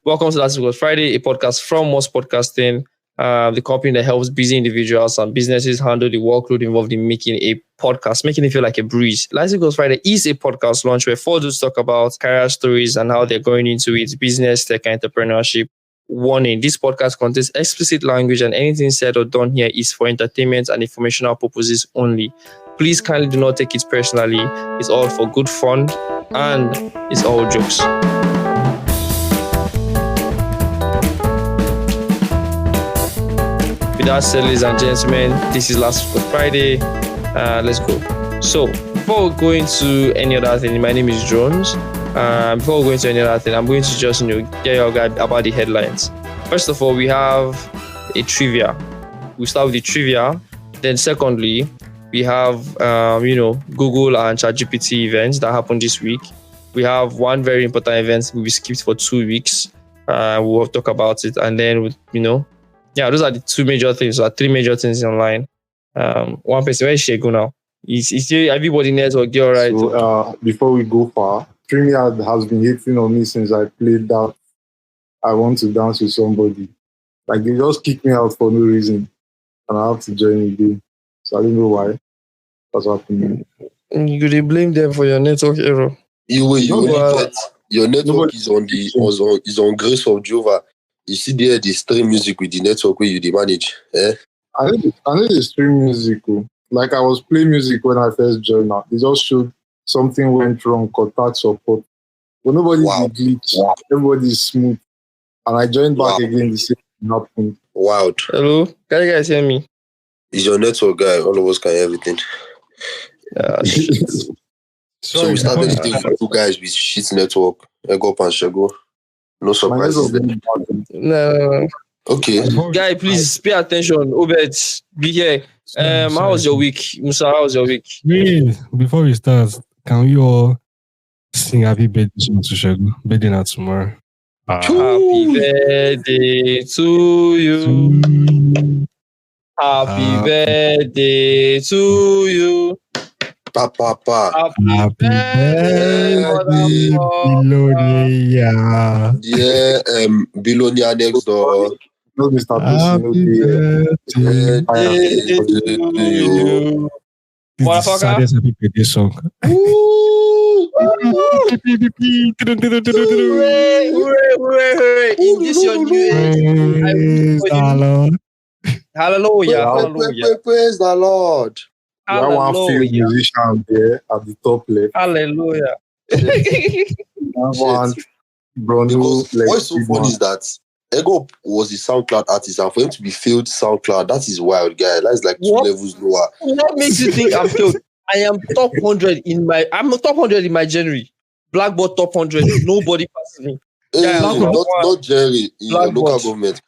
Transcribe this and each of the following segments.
Welcome to Last Week was Friday, a podcast from Most Podcasting, the company that helps busy individuals and businesses handle the workload involved in making a podcast, making it feel like a breeze. Last Week was Friday is a podcast launch where four dudes talk about career stories and how they're going into it, business, tech, and entrepreneurship. Warning, this podcast contains explicit language and anything said or done here is for entertainment and informational purposes only. Please kindly do not take it personally. It's all for good fun and it's all jokes. With that said, ladies and gentlemen, this is Last Week Friday. Let's go. So, before we go into any other thing, my name is Jones. Before we go into any other thing, I'm going to just get your guide about the headlines. First of all, we have a trivia. We start with the trivia. Then, secondly, we have Google and ChatGPT events that happened this week. We have one very important event we skipped for 2 weeks. We'll talk about it, and then those are the two major things. Or three major things online. One person, where is Shegu now? Is everybody network all right? So before we go far, StreamYard has been hating on me since I played that I want to dance with somebody. Like, they just kick me out for no reason, and I have to join again. So I don't know why that's happening. You could blame them for your network error. Your network is on Grace of Jehovah. You see there the stream music with the network where you manage. I know the stream music. Like, I was playing music when I first joined. Now it just showed something went wrong, contact support. But nobody's glitch. Everybody's smooth. And I joined back again. The same thing happened. Wow. Hello, can you guys hear me? It's your network guy. All of us can hear everything. So we started the thing with two guys with shit network. Ego and Shego. No surprises there. No. Okay. Guy, please pay attention. Obed, be here. How was your week? Musa, how was your week? Wait, before we start, can we all sing happy birthday to Shego? Birthday now tomorrow. Happy birthday to you. Happy birthday to you. Papa. Happy birthday, Bilonia. Yeah, Bilonia next door. Happy birthday to you. This is the saddest happy birthday song. In this your new age, hallelujah. Praise the Lord. You have one few musician there at the top left. Hallelujah. What's so funny is that Ego was a SoundCloud artist, and for him to be failed SoundCloud, that is wild, guy. That's like two levels lower. What makes you think I'm failed? I am top 100 I'm top 100 in my January. Blackboard top 100. Nobody passes me. Not Jerry in your local government.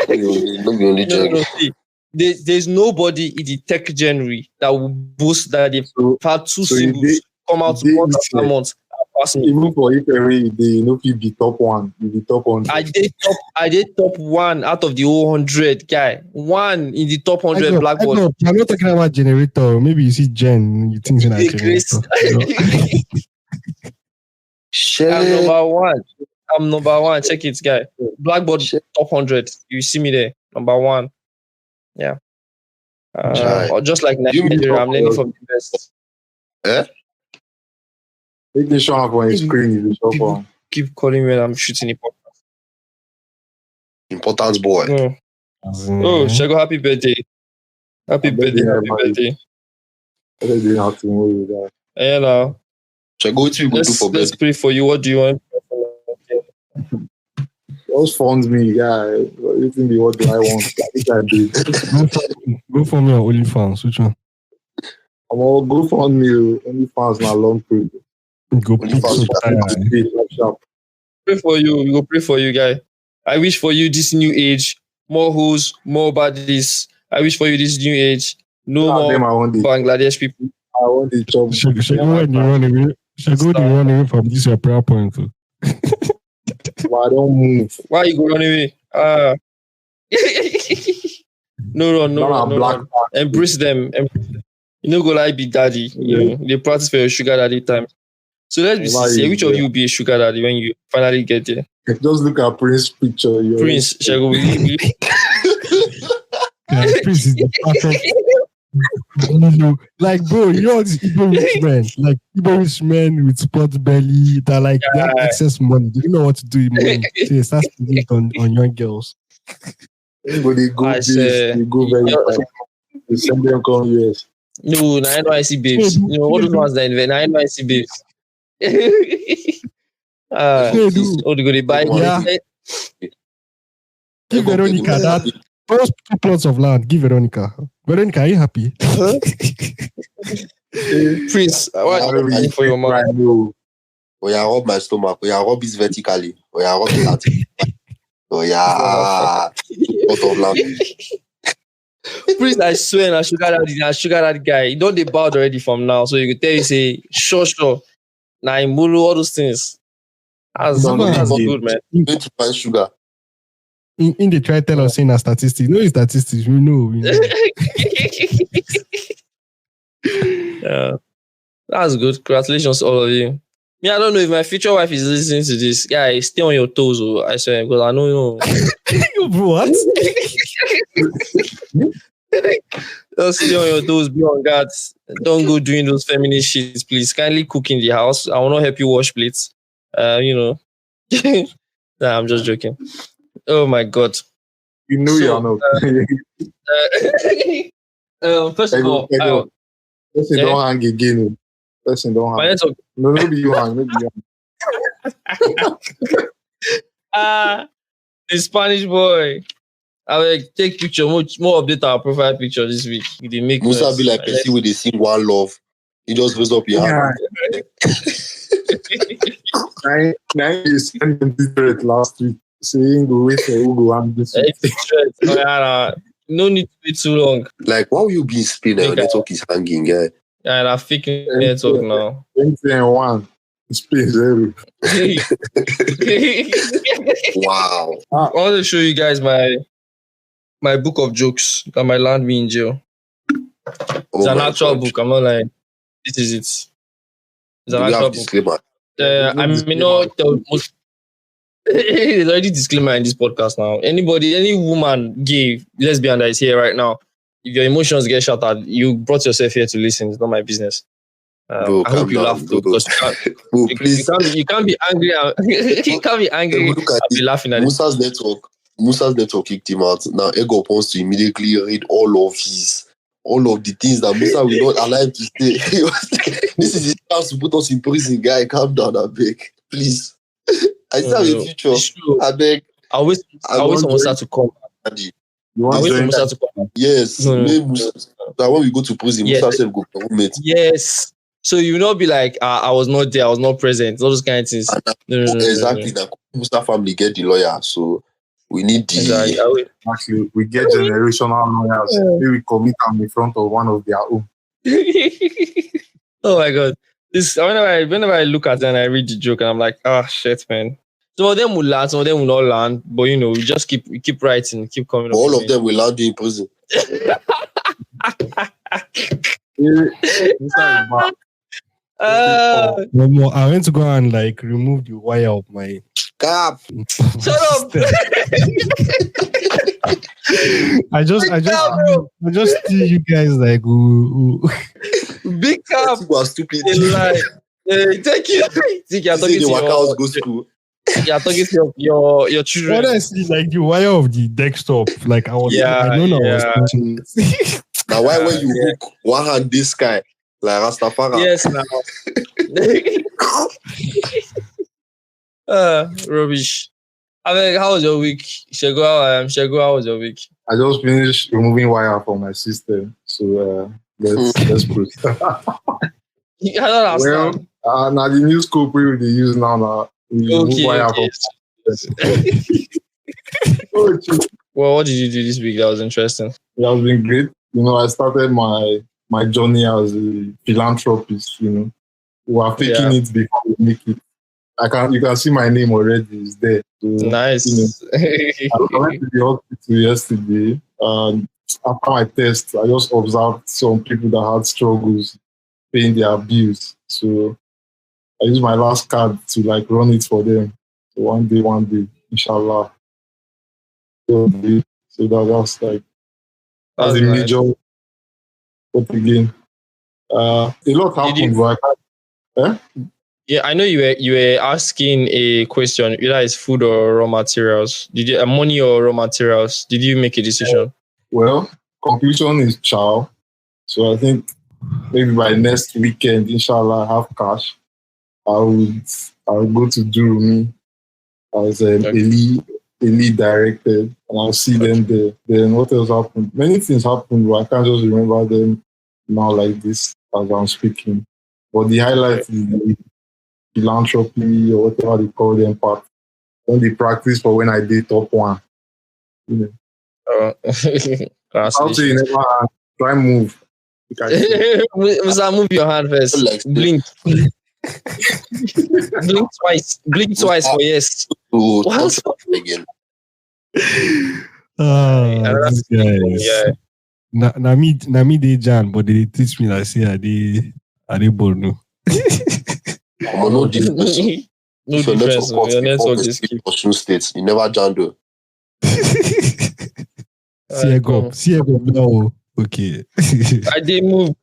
No. There's nobody in the tech January that will boast that they've had two singles come out month after month. Even for Ep14, they be top one. You be top 100. I did top one out of the 100 guy. One in the top 100 Blackboard. I'm not talking about generator. Maybe you see Jen, you think it's like generator. I'm number one. Check it, guy. Blackboard top 100. You see me there, number one. Yeah. Or just like Nigeria, I'm learning from the best. Make me show up on your screen. Keep calling me when I'm shooting the podcast. Important boy. Shego, happy birthday. Happy birthday. Hello. Shego, what you go do for birthday? Let's pray for you. What do you want? Just fund me, guy. What do I want? I think I did. Go for me on OnlyFans. Which one? I'm all go fund me. OnlyFans now long period. Go pick pray for you. We go pray for you, guy. I wish for you this new age, more hoes, more baddies. I wish for you this new age, no more Bangladesh people. I want the job. Shall go run away from this your prayer point. Why don't move? Why you go run away? No. Embrace them. You know, go like be daddy. You know, they practice for your sugar daddy time. So let's be sincere. Which of you will be a sugar daddy when you finally get there? Just look at Prince's picture. Prince, Shego, will you? Yeah, Prince is the perfect. Like, bro, you know these Igbo rich men, like Igbo rich men with sport belly that like they have excess money. They don't know what to do with money. So they start spending it on young girls. Anybody go they go very fast. They send them come US. No, na NYC babes. You know, all those ones that invent, na NYC babes. Or they go, they buy. Yeah. Give Veronica that. First 2 plots of land. Give Veronica. Veronica, are you happy? Prince, what are you doing for your mom? Oh yeah, rub my stomach. Oh yeah, rub it vertically. Oh yeah, rub it vertically. Oh yeah, pot of land. Prince, I swear, na sugar daddy guy. You don't dey bowed already from now, so you could tell you say sure. Na imulu, all those things. That's good, man. You need to find sugar. In the try tell us saying a statistics. No, it's statistics. We know. Yeah, that's good. Congratulations, all of you. Me, I don't know if my future wife is listening to this. Guy, stay on your toes, I swear, because I know you. What? Just stay on your toes, be on guard. Don't go doing those feminist shits, please. Kindly cook in the house. I will not help you wash plates. Nah, I'm just joking. Oh my god. You know you're not. First of all, person don't hang again. Person don't hang. No, maybe you hang. The Spanish boy. I will take picture, more update our profile picture this week. They make Musa be like person with they sing one love. He just raise up your hand. Now you sent them this last week saying go wait for Ugo and this week. No need to wait too long. Like, why will you be in Spain and your network is hanging, guy? Yeah, I'm faking network now. 21. Spain 0. Wow. I want to show you guys my book of jokes that might land me in jail. It's an actual book. I'm not lying. This is it. It's an actual book. I may not tell most. There's already disclaimer in this podcast now. Any woman, gay, lesbian that is here right now, if your emotions get shut out, you brought yourself here to listen. It's not my business. Bro, I hope you laugh though, because you can't be angry. You can't be angry. Look at be laughing at Musa's network kicked him out. Now Ego wants to immediately read all of the things that Musa will not allow him to say. This is his chance to put us in prison, guy. Calm down, I beg. Please. I still have a future. I beg. I wish Musa to come. I wish Musa to come. Yes. Musa. That when we go to prison, Musa said go government. Yes. So you will not be like, I was not there, I was not present. All those kind of things. Exactly. The Musa family get the lawyer, so we need the. Exactly. Actually, we get generational lawyers. We commit them in front of one of their own. Oh my god! Whenever I look at it and I read the joke, and I'm like, shit, man. Some of them will land, some of them will not land. But we just keep writing, keep coming. All of them will land in prison. I went to go and remove the wire of my cap. Shut up! I just see you guys big cap. Was stupid. Thank you. You're talking to go school. You're talking to your children. Honestly, the wire of the desktop, I was touching it. Now why when you hook one hand this guy like Rastafari? Yes, now. Rubbish. I mean, how was your week? Shego, how was your week? I just finished removing wire from my system, so let's proceed. I don't understand. Now the new scope we use now. Remove wire from. Well, what did you do this week that was interesting? It has been great. I started my journey as a philanthropist. We are faking it before we make it. You can see my name already. It's there. So, nice. I went to the hospital yesterday. After my test, I just observed some people that had struggles paying their bills. So I use my last card to like run it for them. So one day, inshallah. So that's like that's That's a nice. major. But again, a lot Did you- happened. But Yeah, I know you were asking a question. Either it's food or raw materials. Did you money or raw materials? Did you make a decision? well, conclusion is chow. So I think maybe by next weekend, inshallah, I have cash. I'll go to Durumi as Eli directed, and I'll see them there. Then what else happened? Many things happened, but I can't just remember them now like this as I'm speaking. But the highlight is the philanthropy or whatever they call them part. When they practice for when I did top one. You know. I'll say you never try move. Musa, move your hand first. Blink. Blink twice. Blink twice for yes. Once again. These guys. Yeah. Na me they Jan, but they teach me like say are they born. No difference. No If your difference. network Your works network before is keep. Osun State, you never jando. See go now. Okay. I did move.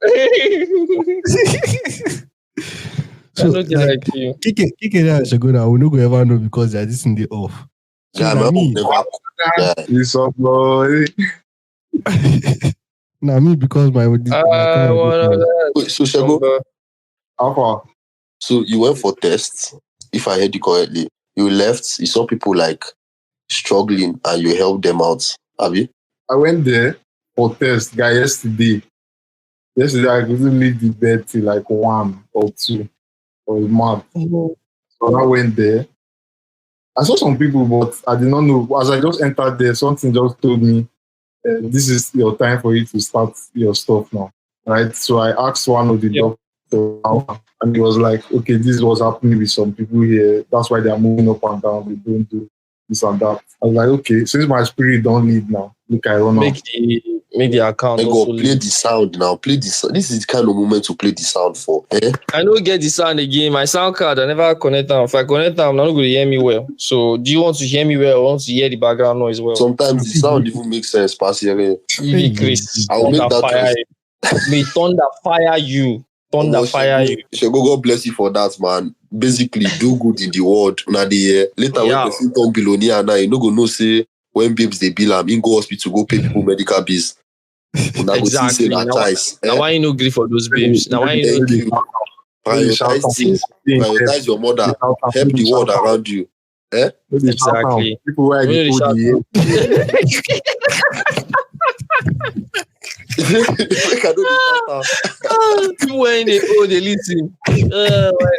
So I don't like you. kick it out, Shaguna. We no go ever know because they're just in the off. So Yeah, na man, me, never. Yeah. It's up, boy. na me because my I wanna Wait, so Shago, How far? so you went for tests. If I heard you correctly, you left. You saw people like struggling, and you helped them out. Have you? I went there for test, guy, yesterday. Yesterday, I couldn't leave the bed till like 1 or 2. I was mad. So I went there. I saw some people, but I did not know. As I just entered there, something just told me, this is your time for you to start your stuff now. Right? So I asked one of the doctors, and he was like, okay, this is what's happening with some people here. That's why they're moving up and down. They don't do this and that. I was like, okay, since my spirit don't lead now, look, I run out. Make the account. I go also play leave. the sound now. Play the sound. This is the kind of moment to play the sound for. Eh? I don't get the sound again. My sound card, I never connect them. If I connect them, I'm not going to hear me well. So, do you want to hear me well or want to hear the background noise well? Sometimes the sound even makes sense. Pass here. Even Chris, I will make thunder that fire choice. you. May thunder fire you. Thunder fire you. Shego, God bless you for that, man. Basically, do good in the world. Now the later Yeah. when person turn billionaire now, you no go know say when babes they bill am, in go hospital go pay people medical bills. Exactly. Now why you no agree for those babes? Now why you no prioritize things, prioritize your mother, help the world around you. Eh? Exactly. People where they put the People when they listen. Oh my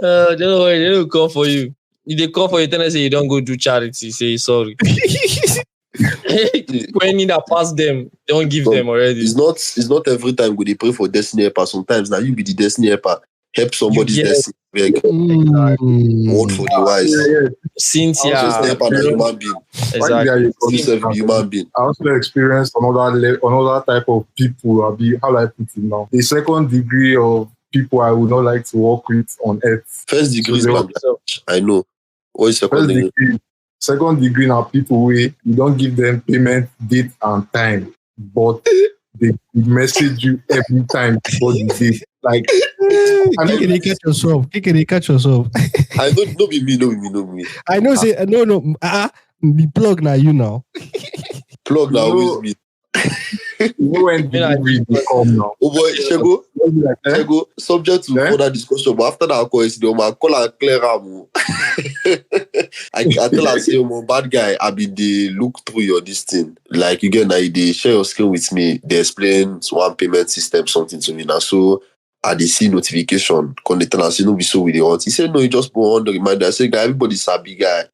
god. Don't worry, they don't come for you. If they come for you, tell them say you don't go do charity, say sorry. When you that pass them, don't give them already. It's not every time we they pray for destiny helper. Sometimes now you be the destiny helper. Help somebody's destiny. Like, word for the wise. Cynthia. Just help an human being. Exactly. Yourself a human being. I also experienced another type of people. How do I put it now? A second degree of people I would not like to work with on earth. First degree is I know. What is second degree? Second degree now people where you don't give them payment date and time, but they message you every time before the date. Like, catch yourself. I don't be me. I know. Say no. The plug now. You now. Plug now with me. You know when delivery come now. Oh boy, Shego, subject to further discussion, but after that question, I call her clear am. I tell her say, bad guy, I be they look through your this thing. Like you get now, they share your screen with me. They explain one payment system something to me now. So I they see notification. When they tell us, no be so with the want. He said no, you just put on the reminder. I said, guy, everybody's a big guy.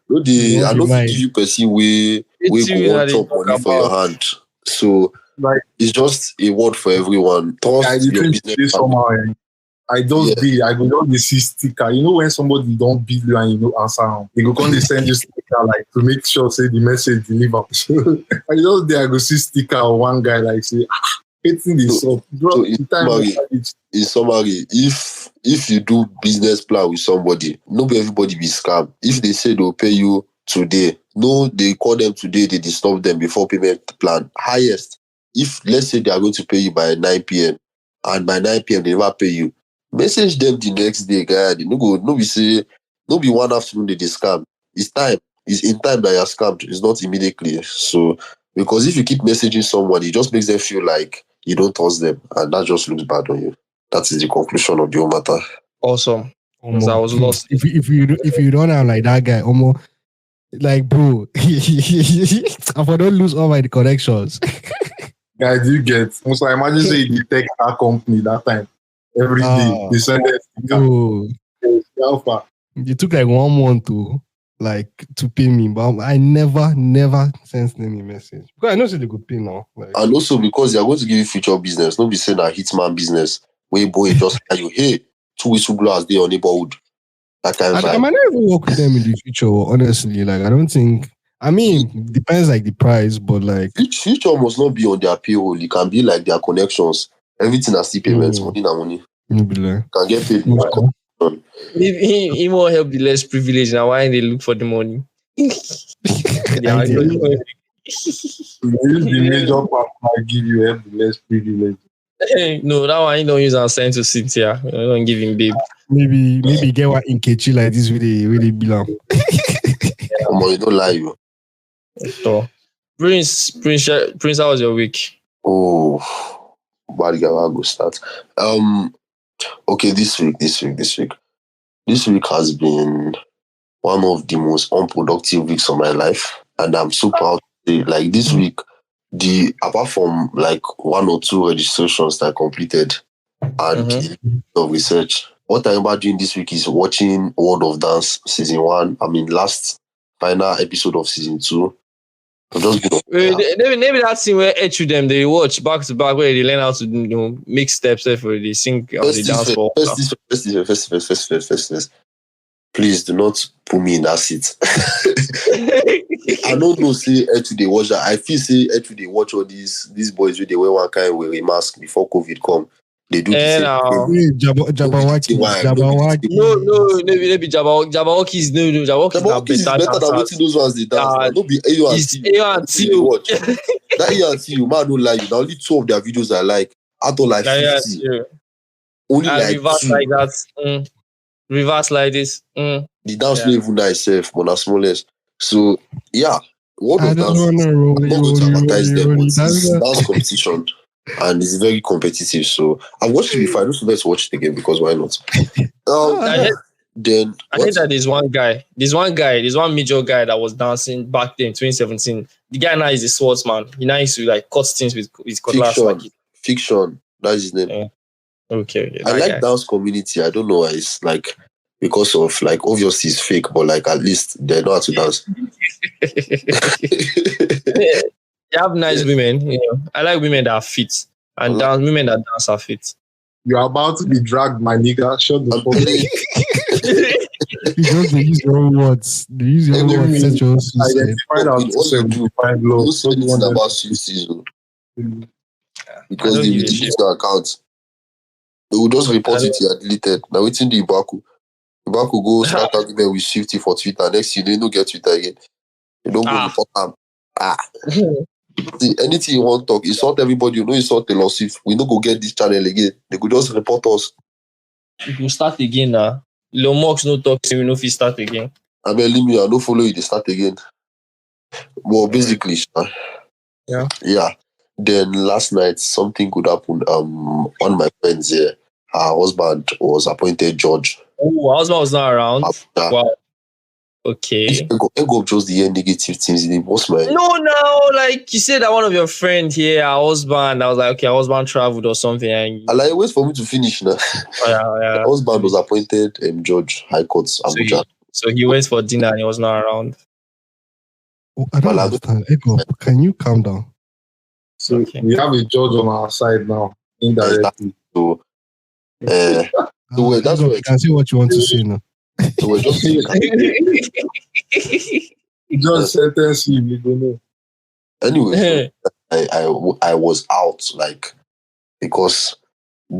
No, I don't give you person we go one top money for your hand. So like it's just a word for everyone. Trust your business. I just be I go down the see sticker. You know when somebody don't bill you and you know answer, they go come they send you sticker like to make sure say the message deliver. I just there I go see sticker of one guy like say Hating this So- up. Bro, so the time in summary, if you do business plan with somebody, nobody everybody be scam. If they say they'll pay you today, no, they call them today, they disturb them before payment plan. Highest, if let's say they are going to pay you by 9 p.m. and by 9 p.m. they never pay you, message them the next day, guy. They no be say, no be one afternoon they scam. It's time. It's in time that you're scammed. It's not immediately. So because if you keep messaging someone, it just makes them feel like you don't trust them, and that just looks bad on you. That is the conclusion of the whole matter. Awesome. Because I was lost. If you don't have like that guy, almost like bro, if I don't lose all my connections. guys, you get. So I imagine say the tech car company that time. Every day they send us Yo, alpha. it took like 1 month to pay me, but I never sent any message because I know they could pay now. Like, And also because they are going to give you future business, not be saying that hitman business, where boy just tell you, hey, 2 whistleblowers there on neighborhood. That kind of I vibe. might not even work with them in the future. Honestly, like I don't think. I mean, depends like the price, but like Future must not be on their payroll. It can be like their connections. Everything has still payments, money na money. maybe like Can get paid. He won't help the less privileged now. Why they look for the money? Yeah, Idea. The major part I give you have the less privilege. no, that one he don't use and send to Cynthia. I don't give him babe. maybe get one in Kechi like this really belong. Come on, you don't lie, you. So, Prince, how was your week? Oh, bad guy, I'll go start. Okay, this week has been one of the most unproductive weeks of my life, and I'm so proud to say, like this week, apart from like 1 or 2 registrations that I completed and a bit of research, what I remember doing this week is watching World of Dance season 1. I mean, last final episode of season 2. I've just been Maybe that scene where each of them they watch back to back where they learn how to make steps for they sing or they dance for. First. Please do not put me in that seat. I don't know, say Etu they watch that. I feel say Etu they watch all these boys with they wear one kind with a mask before COVID come. They do this. Jabawaki. No, maybe Jabawaki is no. Jabawaki is better than waiting those ones they dance. No be A&T. Watch. That A&T, man, don't lie you. Now only 2 of their videos I like. Out of like 50. Only like reverse 2. like that. Reverse like this. The dance not even nice self, but not smallest. So yeah, what of dance? I'm not going to advertise them, but it's dance competition and it's very competitive. So I watched it before. I just let's watch it again because why not? I heard that there's one major guy that was dancing back then, 2017. The guy now is a swordsman. He now used to like cut things with cutlass. Fiction. That's his name. Yeah. Okay. I like dance community. I don't know why it's like because of like obviously it's fake, but like at least they know how to dance. You have nice women. I like women that are fit and women that dance are fit. You're about to be dragged, my nigga. Shut the fuck up. Because they use your own words. They use your own words. Set your own suicide. Don't say anything about suicide. Because they will delete the account. They will just report it here deleted. Now it's in the Ibaku. Ibaku go start argument with Shifty for Twitter. Next thing they don't get Twitter again. They don't go report them. See, anything you want to talk, insult everybody, insult the lawsuit. We don't go get this channel again. They could just report us. We will start again now. Lomox no talk, so we know if we start again. I mean, leave me, I don't follow you, they start again. Well, basically, yeah. Then last night, something could happen. One of my friends here, her husband was appointed judge. Oh, her husband was not around. Wow. Okay. Ego just the year negative things in the boss man. No, like you said that one of your friend here, her husband. I was like, okay, her husband traveled or something. And I like wait for me to finish now. Yeah. Her husband was appointed judge, High Court, Abuja. So he went for dinner and he was not around. I don't understand. Ego, can you calm down? So we have a judge on our side now, indirectly. So that's what you can say what you want to say now. So we're just just sentence him, you don't know. Anyway, I was out like because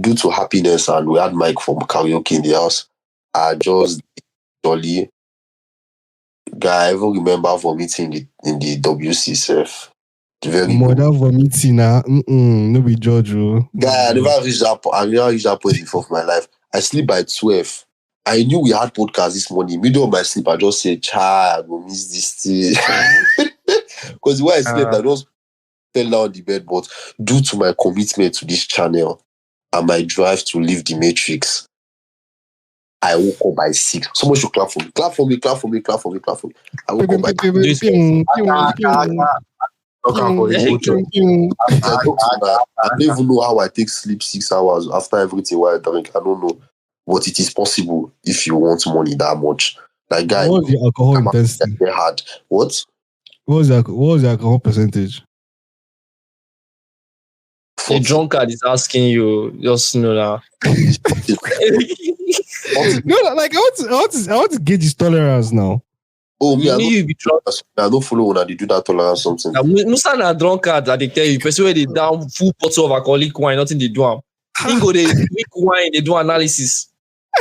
due to happiness and we had Mike from karaoke in the house, I just jolly guy. I even remember vomiting in the WC self. Very good. Mother vomiting now. No be judge, oh. Guy, I never reached that point before of my life. I sleep by 12. I knew we had podcast this morning. Middle of my sleep, I just said, child, I will miss this thing. Because the way I slept, I just fell down the bed. But due to my commitment to this channel and my drive to leave the matrix, I woke up by 6. Someone should clap for me. Clap for me, clap for me, clap for me, clap for me. I woke up by Okay, for you. I don't even know how I take sleep 6 hours after everything while I drink. I don't know. But it is possible if you want money that much. Like, guy, What was the alcohol intensity? they had what? What was the alcohol percentage? The drunkard is asking you, just know now. No, like I want to gauge his tolerance now. Oh, me, You be drunk. I don't follow when they do that tolerance something. Musa na drunkard that they tell you, person where they down full bottle of alcoholic wine, nothing they do am. He go they drink wine, they do analysis.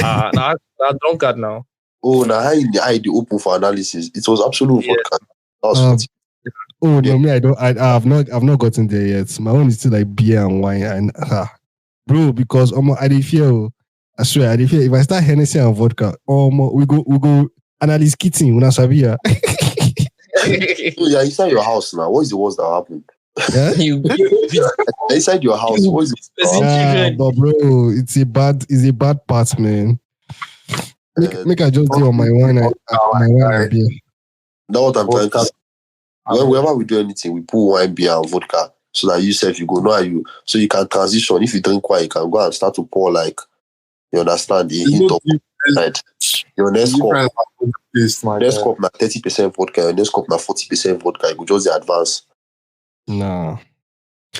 Now drunkard now. Oh, now I the open for analysis. It was absolute vodka. That was Oh no, me I've not gotten there yet. My own is still like beer and wine and bro, because I dey fear. I swear I dey fear if I start Hennessy and vodka, we go analyze kitchen una sabia. So you're inside your house now. What is the worst that happened? Yeah? Inside your house, what is it? But bro, it's a bad part, man. Make I just do on my wine and beer. That's what I'm trying to say. Whenever we do anything, we put wine, beer, and vodka so that you self you go know how you so you can transition. If you drink wine, you can go and start to pour like you understand the hint of right. Your next cup na 30% vodka, your next cup na 40% vodka. You go just the advance. Nah.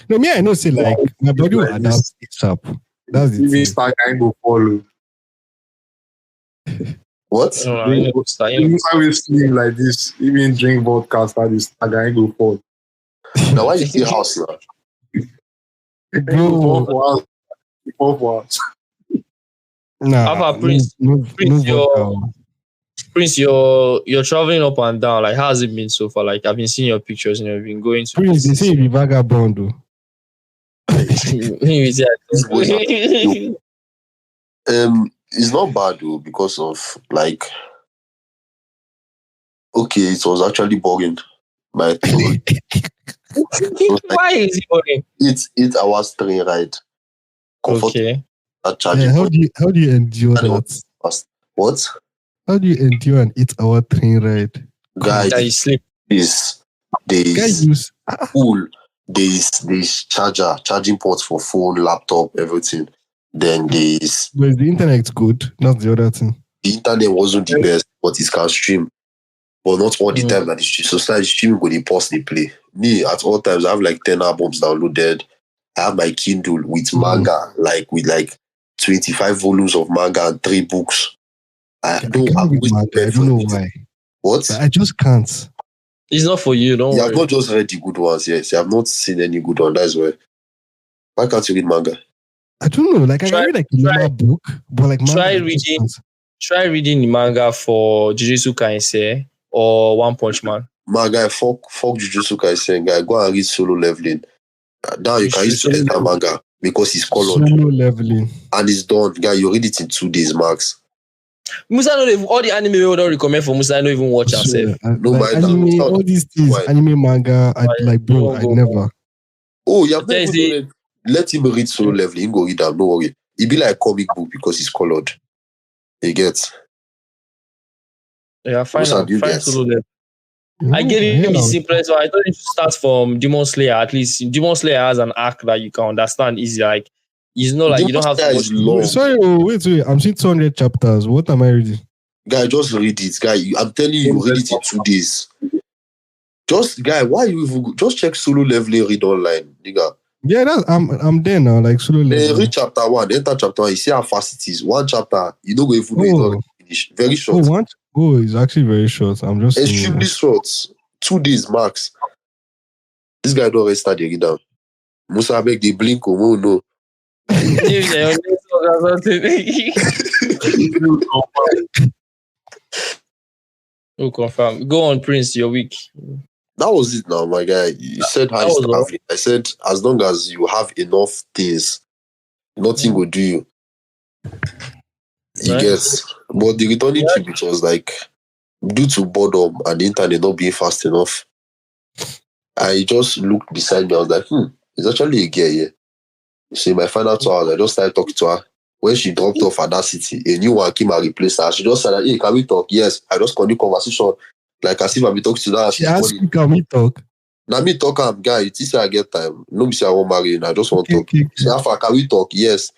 No, me I know say like my body will adapt ASAP. That's the Even thing. start kind go follow. What? You will sleep like this. Even drink vodka, start this guy go fall. Now why you stay house now? Bro, for us. Nah. Prince, No vodka. Prince, you're traveling up and down. Like, how has it been so far? Like, I've been seeing your pictures and you've been going to. Prince, they say you be vagabond though. It's not bad though because of like okay, it was actually boring. Why is it boring? It's 8 hours train ride. Okay. Yeah, how do you endure that? What? How do you endure an 8-hour train ride? Guys, you sleep. There's cool. There's charging ports for phone, laptop, everything. Then there's But the internet good? That's the other thing. the internet wasn't the best, but it can stream. But not all the time that the stream. So start streaming when they pause, they play. Me, at all times, I have like 10 albums downloaded. I have my Kindle with manga, with 25 volumes of manga and 3 books. I don't know why. What? But I just can't. It's not for you, don't You worry. have not just read the good ones, yes. You have not seen any good one. That's why. Why can't you read manga? I don't know. Like I can read like a normal book, but like manga, try reading the manga for Jujutsu Kaisen or One Punch Man. Manga, fuck Jujutsu Kaisen, guy. Go and read Solo Leveling. Now you can use to enter manga because it's colored. Solo Leveling. And it's done. Guy, you read it in 2 days max. Musa all the anime we don't recommend for Musa, I don't even watch yourself. No, like anime, all these things, anime, manga, I never. Oh, you have never read. Let him read Solo Leveling. Go read them. No worry. It be like a comic book because it's colored. You get? Yeah, find Solo Leveling. I gave him the simplest one. I thought you should start from Demon Slayer. At least Demon Slayer has an arc that you can understand easy. Like, it's not like you don't have to watch long. Sorry, wait. I'm seeing 200 chapters. What am I reading? Guy, just read it. Guy, I'm telling you, read it in 2 days. Just, guy, why you even just check Solo Leveling, read online, nigga. Yeah, I'm there now, like Solo Leveling. Read chapter 1, enter chapter 1, you see how fast it is. 1 chapter, you don't go even know it's finish. Very short. It's actually very short. I'm just extremely short. 2 days max. This guy don't already start the read down. Musa make the blink, oh no. Use your network or something. Oh, confirm. Go on, Prince. Your week. That was it now, my guy. You said how That you was all. starving. I said as long as you have enough things, nothing will do you. You Nice. get. But the returning trip, it was like due to boredom and the internet not being fast enough. I just looked beside me. I was like, it's actually a girl here. So in my final 2 hours, I just started talking to her. When she dropped off at that city, a new one came and replaced her. She just said, hey, can we talk? Yes. I just continue conversation. Like as if I be talking to her. She asked you, can we talk? Now me talk, am guy, you think say I get time. No be say I won't marry you. I just want to talk. Okay. Say, Alpha, can we talk? Yes.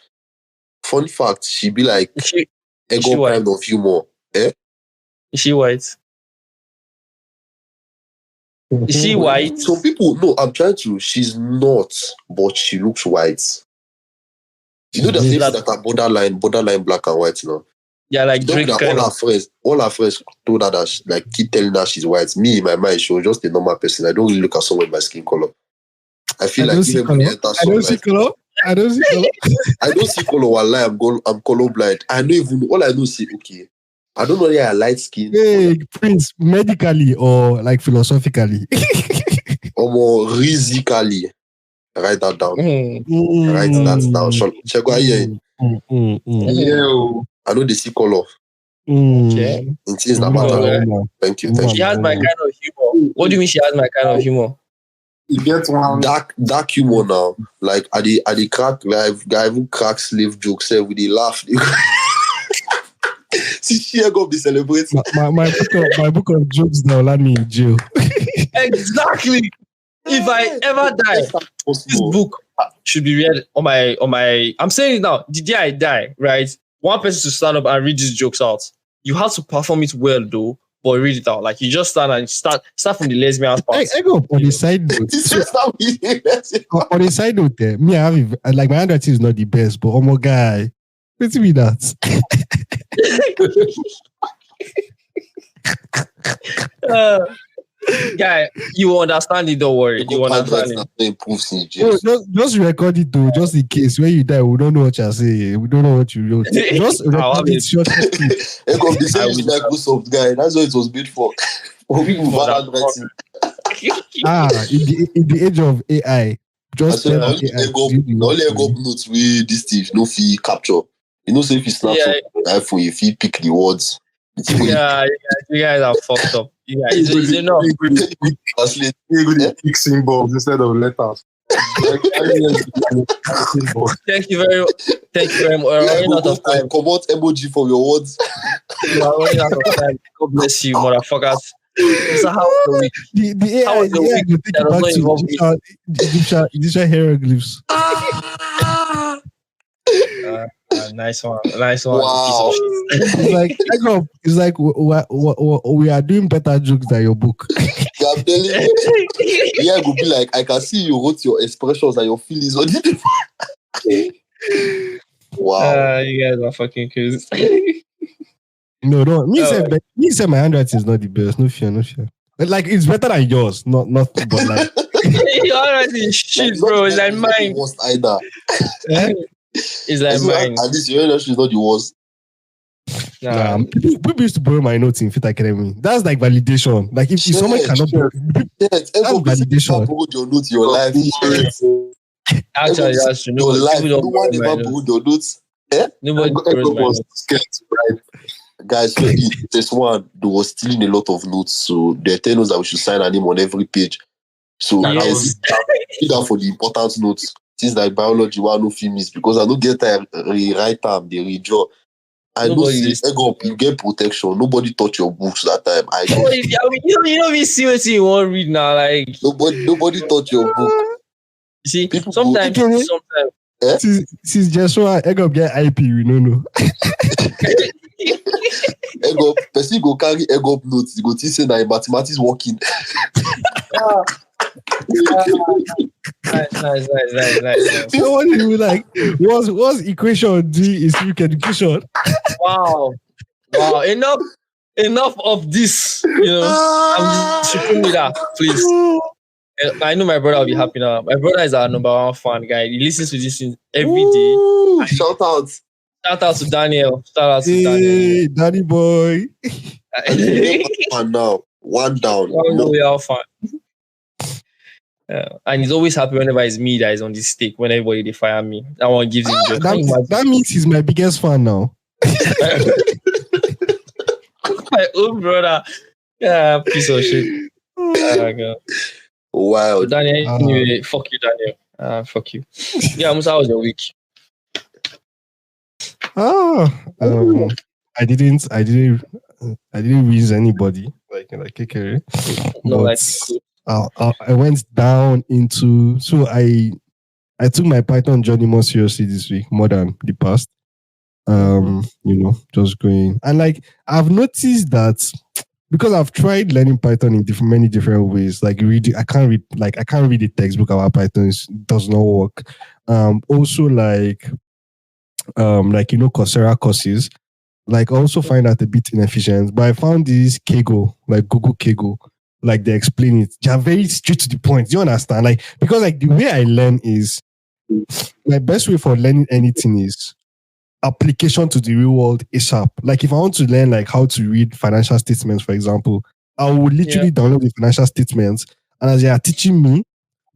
Fun fact, she be like she ego white? kind of humor. Is she white? Is she white? Some people, no, I'm trying to. She's not, but she looks white. You know, there's people that are borderline black and white now. Yeah, like Drake Drake that kind all her friends told her that like keep telling her she's white. Me in my mind, she was just a normal person. I don't really look at someone by skin color. I feel like if everybody enters I don't see color. I don't see color. I don't see color. Wallahi, I'm colorblind. I don't even all I know is okay. I don't know whether I light skin. Hey, Prince, medically or like philosophically? Or more physically. Write that down. Write that down. Check out here. Yeah. I know they see color. Okay. It is that matter. Thank you. She has my kind of humor. What do you mean she has my kind of humor? You get one dark humor now. Like I the crack live guy even crack slave jokes with the laugh. See, she go be celebrating. My book of jokes now land me in jail. Exactly. If I ever die, this book should be read on my. I'm saying it now. The day I die, right? One person to stand up and read these jokes out. You have to perform it well, though, but read it out. Like you just stand and start from the lesbian part. I go on the side note. On the side note, me I have like my handwriting is not the best, but oh my guy, let's be that. Guy, you understand it, don't worry. You understand it. Just record it though, just in case when you die, we don't know what you're saying. We don't know what you wrote. Just record it short. Microsoft guy. That's what it was built for. In the age of AI, just only ego notes with this Steve, no fee capture. You know, so if you snap iPhone, if you pick the words. Yeah, you guys are fucked up. You guys, it's enough. You pick symbols instead of letters. Thank you very much. We're running out of time. Come out emoji for your words. We are running out of time. God bless you, motherfuckers. So how was the week? The AI will take you back to Egyptian hieroglyphs. Nice one. Wow. It's like we are doing better jokes than your book. Yeah, I'm telling you. Yeah, it would be like I can see you wrote your expressions and your feelings on it. Wow. You guys are fucking crazy. No. Me say my handwriting is not the best. No fear. But like it's better than yours. Not but like your handwriting is shit, bro. It's like mine. Worst either. It's like mine. At least your handwriting is not the worst. People used to borrow my notes in Fit Academy. That's like validation. Like if someone cannot that's validation. Borrowed your notes your life. Actually, that's true. Your life. No one ever borrowed your notes. Nobody was scared to write. Guys, so this one, they was stealing a lot of notes, so they're telling us that we should sign a name on every page. So do that for the important notes. Things like biology, one no film is because I don't get time rewrite them, they redraw. I know you get protection. Nobody touch your books that time. You know me seriously you won't read now. Like nobody touch your book. You see, sometimes since Joshua egg up get IP, we know. Egg up, person go carry egg up notes. You go think say that mathematics working. Nice. So what do you like? What's equation D is civic education? Wow. Enough of this. You know, I'm shipping with that, please. I know my brother will be happy now. My brother is our number one fan guy. He listens to this thing every day. Ooh, shout out. Shout out to Daniel. Shout out to Daniel. Hey, daddy boy. And then remember fan now. One down. One More. loyal fan. And he's always happy whenever it's me that is on the stick. When everybody they fire me, that one gives him joy. Can you imagine? That means he's my biggest fan now. My own brother. Yeah, piece of shit. God. Wow. Daniel, anyway, fuck you, Daniel. Fuck you. Yeah, Musa, how was your week? I didn't raise anybody like KK. No, But I went down into, so I took my Python journey more seriously this week, more than the past. Just going, and like I've noticed that because I've tried learning Python in many different ways. Like reading, I can't read the textbook about Python. It does not work. Also Coursera courses. Like I also find that a bit inefficient. But I found this Kaggle, like Google Kaggle, like they explain it. They are very straight to the point. Do you understand? Like because like the way I learn is my best way for learning anything is application to the real world ASAP. Like if I want to learn like how to read financial statements, for example, I will literally download the financial statements, and as they are teaching me,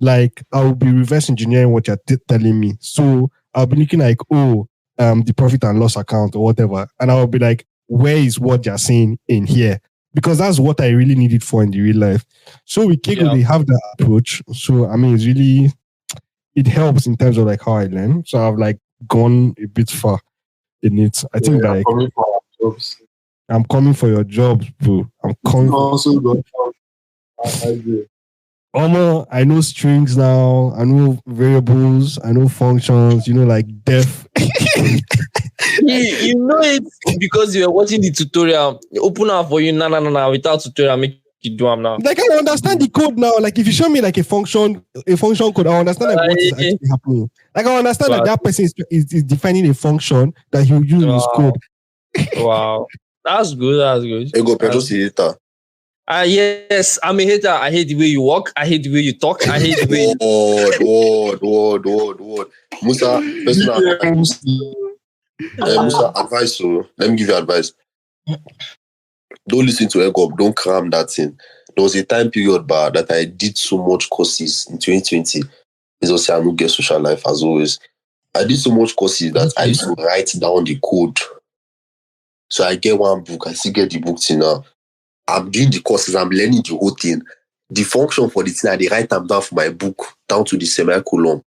like I will be reverse engineering what you're telling me. So I'll be looking like, the profit and loss account or whatever, and I will be like, where is what you're saying in here? Because that's what I really need it for in the real life. So with Kaggle, they have that approach. So I mean, it helps in terms of like how I learn. So I've like gone a bit far in it. I think like I'm coming for your jobs, bro. I'm coming. Also got I know strings now. I know variables. I know functions. Like def. You know it because you were watching the tutorial. Open up for you, no, without tutorial, make you do them now. Like I understand the code now. Like if you show me like a function code, I understand like what is actually happening. Like I understand that person is defining a function that he will use in his code. Wow, that's good. Ego, just a hater. Yes, I'm a hater. I hate the way you walk. I hate the way you talk. I hate the way. Word. Musa, personal. Musa, advice. So let me give you advice. Don't listen to Ego. Don't cram that thing. There was a time period, that I did so much courses in 2020. It's also I don't get social life as always. I did so much courses that I used to write down the code. So I get one book. I still get the book till now. I'm doing the courses. I'm learning the whole thing. The function for the thing, I write them down for my book, down to the semicolon.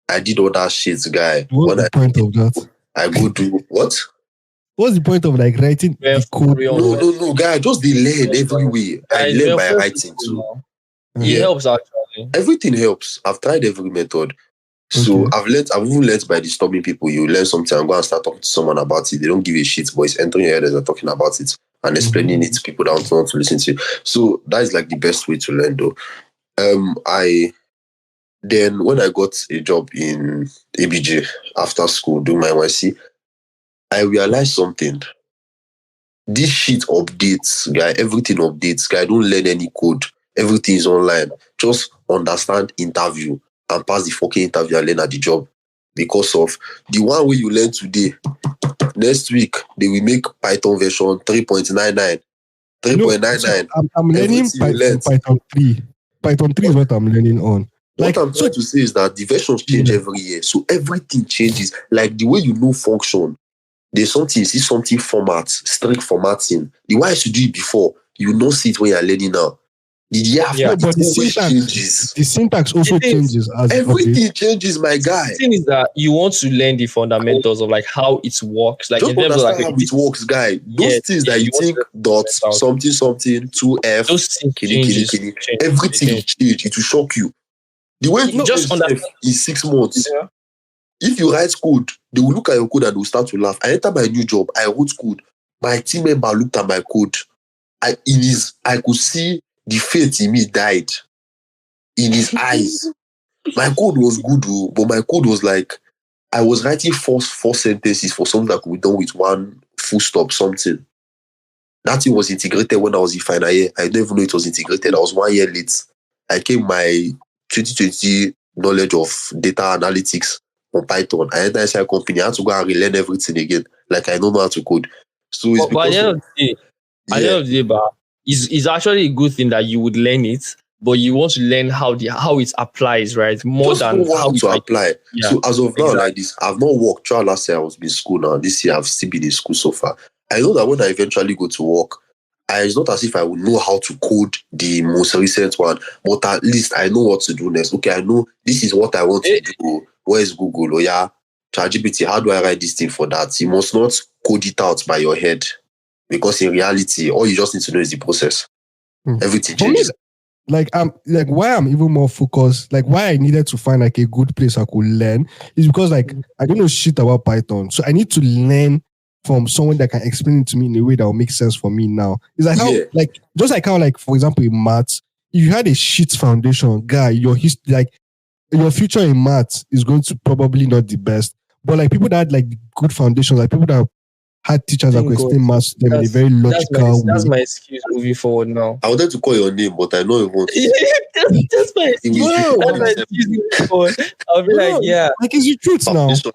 I did all that shit, guy. What's the point of that? I go do what? What's the point of like writing the code? No, guy. Just they learn every way. I learn by writing too. It helps actually. Everything helps. I've tried every method. So I've even learned by disturbing people. You learn something and go and start talking to someone about it. They don't give a shit, but it's entering your head as they're talking about it and explaining it to people that don't want to listen to you. So that is like the best way to learn though. Then when I got a job in ABJ after school doing my NYC, I realized something. This shit updates, guy. Everything updates, guy. Don't learn any code. Everything is online. Just understand interview and pass the fucking interview and learn at the job. Because of the one way you learn today, next week they will make Python version 3.99. 3.99. I'm learning Python 3. Python 3 is what I'm learning on. What I'm trying to say is that the versions change every year. So everything changes. Like the way you know function, there's something, see something format, strict formatting. The way I used to do it before, you don't see it when you're learning now. But the syntax also changes. As everything changes, my guy. The thing is that you want to learn the fundamentals of like how it works. Like just in terms of like how it works, guy. Those things that you think dots, something, 2F, those things kitty. Everything will change. It will shock you. The way you just understand is 6 months. Yeah. If you write code, they will look at your code and they will start to laugh. I enter my new job, I wrote code. My team member looked at my code. I could see the faith in me died in his eyes. My code was good, but my code was like, I was writing four sentences for something that could be done with one full stop something. That thing was integrated when I was in final year. I didn't even know it was integrated. I was 1 year late. I came my 2020 knowledge of data analytics on Python. I entered inside company. I had to go and relearn everything again. Like I don't know how to code. So it's But at the because end of, of the day, at the yeah, end of the day, but it's actually a good thing that you would learn it, but you want to learn how it applies, right? More just than know how how it to might. apply. Yeah, So as of now, exactly. like this, I've not worked. Throughout last year, I was in school now. This year, I've still been in school so far. I know that when I eventually go to work, it's not as if I will know how to code the most recent one, but at least I know what to do next. Okay, I know this is what I want to Eh, do. Where is Google? Oh yeah, ChatGPT. How do I write this thing for that? You must not code it out by your head, because in reality, all you just need to know is the process. Hmm. Everything For me, changes. like I'm like why I'm even more focused, like why I needed to find like a good place I could learn is because like I don't know shit about Python. So I need to learn from someone that can explain it to me in a way that will make sense for me now. It's like how Yeah, like just like how like for example in maths, if you had a shit foundation, guy, your history like your future in maths is going to probably not the best. But like people that had like good foundations, like people that had teachers that thank could God. explain maths to them in a very logical That's way. my excuse moving forward now. I wanted to call your name, but I know it won't. That's my It will excuse. be Bro, That's my yourself. excuse moving forward. I'll be like, bro, yeah. like it's the truth now. Foundation.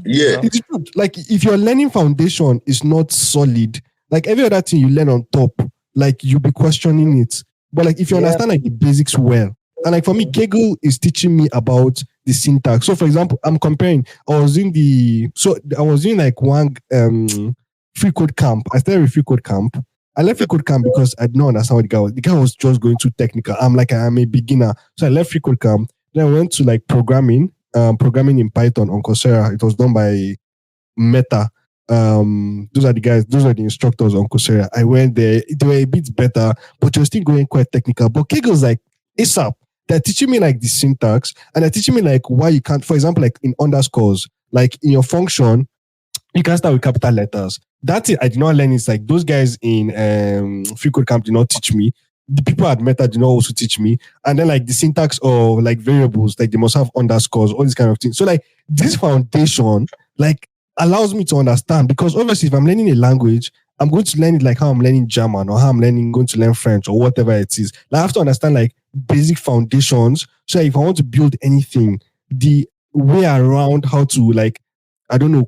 Yeah, It's the truth. Like if your learning foundation is not solid, like every other thing you learn on top, like you'll be questioning it. But like if you Yeah. understand like the basics well, and like for me, Kegel is teaching me about the syntax. So for example, I'm comparing. I was doing like one free code camp. I started with free code camp. I left free code camp because I did not understand what the guy was. The guy was just going too technical. I'm a beginner, so I left free code camp. Then I went to like programming in Python on Coursera. It was done by Meta. Those are the instructors on Coursera. I went there. They were a bit better, but you're still going quite technical. But Kegel's like ASAP. They're teaching me like the syntax, and they're teaching me like why you can't, for example, like in underscores, like in your function, you can start with capital letters. That's it. I did not learn. It's like those guys in free code camp did not teach me. The people at Meta did not also teach me. And then like the syntax of like variables, like they must have underscores, all these kind of things. So like this foundation, like allows me to understand, because obviously if I'm learning a language, I'm going to learn it like how I'm learning German or how I'm going to learn French or whatever it is. Like I have to understand like basic foundations. So if I want to build anything, the way around how to like, I don't know,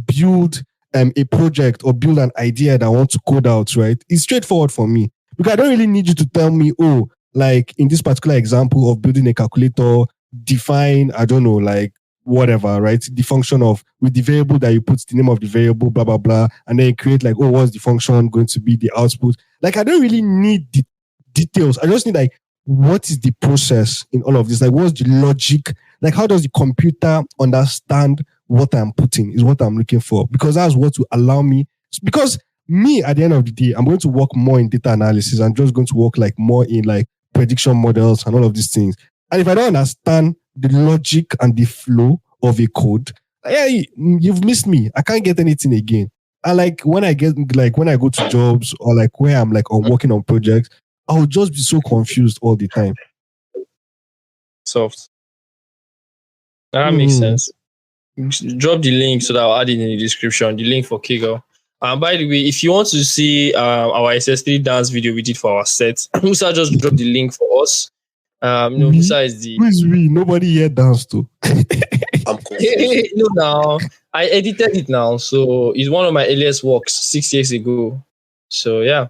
build a project or build an idea that I want to code out, right? It's straightforward for me, because I don't really need you to tell me, oh, like in this particular example of building a calculator, define, I don't know, like whatever, right? The function of with the variable that you put the name of the variable, blah, blah, blah. And then you create like, oh, what's the function going to be, the output? Like, I don't really need the details. I just need like, what is the process in all of this? Like, what's the logic? Like, how does the computer understand what I'm putting is what I'm looking for, because that's what will allow me. Because me, at the end of the day, I'm going to work more in data analysis. I'm just going to work like more in like prediction models and all of these things. And if I don't understand the logic and the flow of a code, hey, you've missed me. I can't get anything again. And like when I go to jobs or like where I'm like working on projects, I'll just be so confused all the time. Soft. That makes sense. Drop the link so that I'll add it in the description. The link for Kegel. And by the way, if you want to see our SS3 dance video we did for our set, Musa just dropped the link for us. Musa is the Who is we? Nobody here dance to. I'm confused. no now. I edited it now, so it's one of my earliest works 6 years ago. So yeah,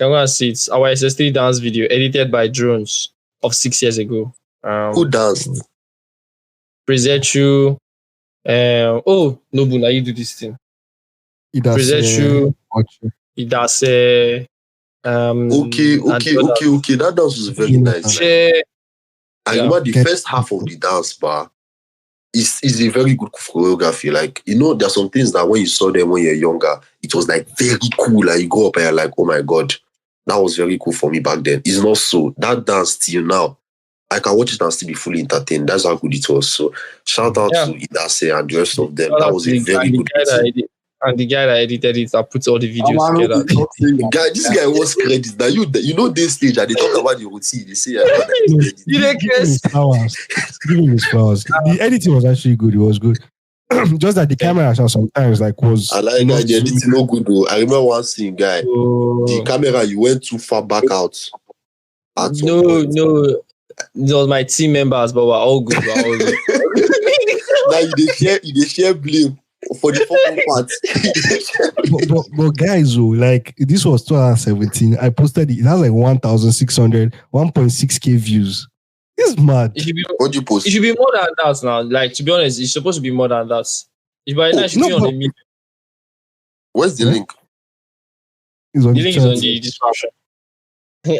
I'm gonna see it's our SS3 dance video edited by drones of 6 years ago. Who danced? Present you. Oh, Nobu, now you do this thing. Present you. Idase. Okay. That dance was very nice. I remember the first half of the dance bar is a very good choreography. Like, you know, there's some things that when you saw them when you're younger, it was like very cool. And you go up and you're like, oh my God, that was very cool for me back then. It's not so. That dance till now, I can watch it and still be fully entertained. That's how good it was. So shout out to Idase and the rest of them. That was a very good routine. And the guy that edited it, I put all the videos together. This guy was credit. Now you know this stage and they talk about the routine. They say give him his flowers. The editing was actually good. It was good. Just that the camera sometimes like was. I like that the editing no good though. I remember one scene, guy. The camera you went too far back out. At some No, point. no. It was my team members, but we're all good. We're all good. Now you dey share blame for the fucking part. But guys, like this was 2017. I posted it. It has like 1,600, 1.6K views. It's mad. It should be. What you post? It should be more than that now. Like, to be honest, it's supposed to be more than that. If by now it should no, be on but- the medium. Where's the Yeah. link? It's on The the link is on chat. the description.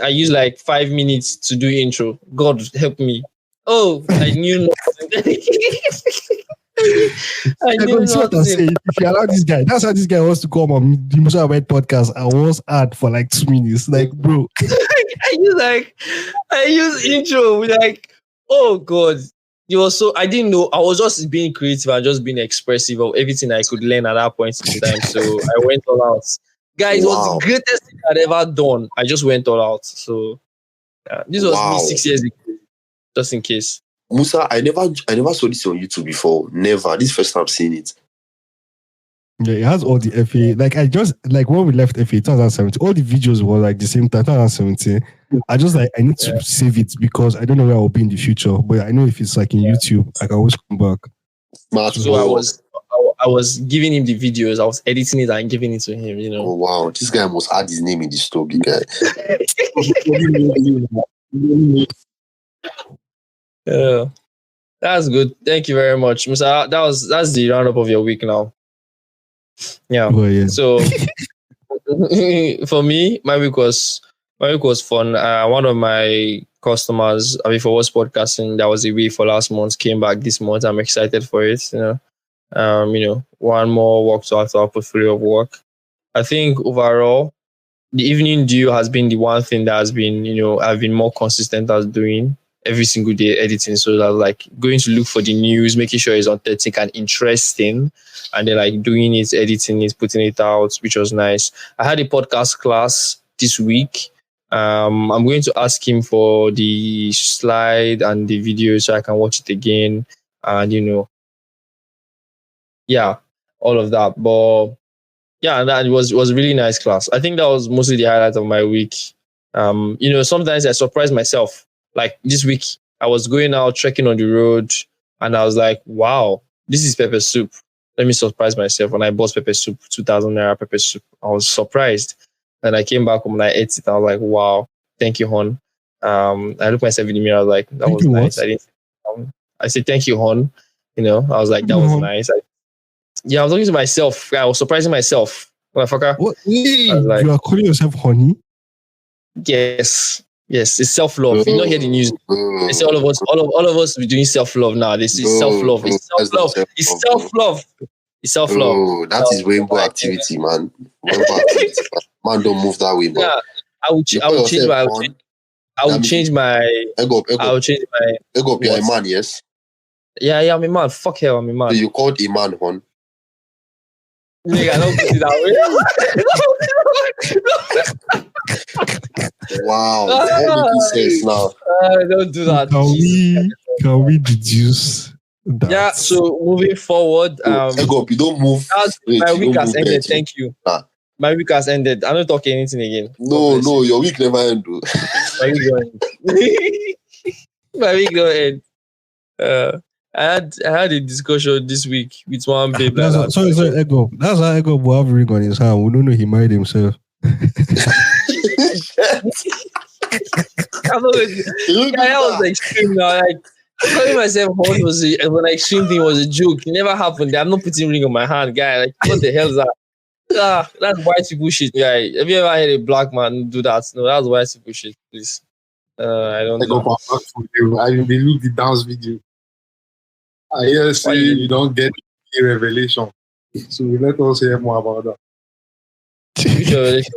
I used like 5 minutes to do intro. God help me. Oh, I knew nothing. I Yeah, knew God, see what I'm nothing. saying? If you allow this guy, that's how this guy wants to come on the Musa Red podcast. I was ad for like 2 minutes. Like, bro, I use intro like, oh God. It was so, I didn't know. I was just being creative and just being expressive of everything I could learn at that point in time. So I went all out. Guys, it was Wow. the greatest thing I'd ever done. I just went all out. So this was Wow. me 6 years ago, just in case. Musa, I never saw this on YouTube before. Never. This is the first time seeing it. yeah, it has all the FA. Like, I just, like, when we left FA 2017, all the videos were like the same time, 2017. I just, like, I need to save it because I don't know where I'll be in the future. But I know if it's like in YouTube, I can always come back. Smart. So I was giving him the videos. I was editing it and giving it to him, you know. Oh wow, this guy must add his name in the story, guy. That's good. Thank you very much, Musa. That's the roundup of your week now. Yeah. But yeah. So for me, my week was fun. One of my customers, for What's Podcasting, that was away for last month, came back this month. I'm excited for it. You know, one more work to add to our portfolio of work. I think overall, the evening due has been the one thing that has been, I've been more consistent as doing every single day editing. So that like going to look for the news, making sure it's authentic and interesting, and then like doing it, editing it, putting it out, which was nice. I had a podcast class this week. I'm going to ask him for the slide and the video so I can watch it again, and yeah, all of that. But yeah, that was a really nice class. I think that was mostly the highlight of my week. Sometimes I surprise myself. Like this week, I was going out trekking on the road, and I was like, "Wow, this is pepper soup. Let me surprise myself." When I bought pepper soup, 2,000 naira pepper soup, I was surprised. And I came back home and I ate it. I was like, "Wow, thank you, hon." I looked myself in the mirror. I was like, "That Thank was you, nice." what? I didn't. I said, "Thank you, hon." I was like, "That was nice." I was talking to myself. I was surprising myself. Motherfucker. What? Hey, I was like, you are calling yourself honey? Yes, it's self-love. You don't hear the news. They say all of us be doing self-love now. This is self-love. It's self-love. It's self-love. It's self-love. Oh, that is rainbow activity, man. Rainbow activity. Man, don't move that way, man. Yeah, I will change my. I will change my. Egg up. I will change my. Egg up, you're a What? man, yes? Yeah, I'm a man. Fuck hell, I'm a man. So you called a man, hon. Nigga, don't put it that Wow, that making sense now. way. Don't do that. Can we deduce that? Yeah. So moving forward, Egg up, you don't move. my week has ended. Thank Thank you. Ah. My week has ended. I'm not talking anything again. No, your week never end. Though. My week don't end. My week don't end. I had a discussion this week with one babe. Sorry, Ego. That's how Ego will have ring on his hand. We don't know he married himself. I was extreme now. Like calling myself horn was an extreme thing, was a joke. It never happened. I'm not putting ring on my hand, guy. Like what the hell is that? That's white people shit, guy. Have you ever heard a black man do that? No, that's white people shit, please. I don't I go know. back for you. I they look the dance video. I hear say you don't get the revelation. So let us hear more about that. Which revelation?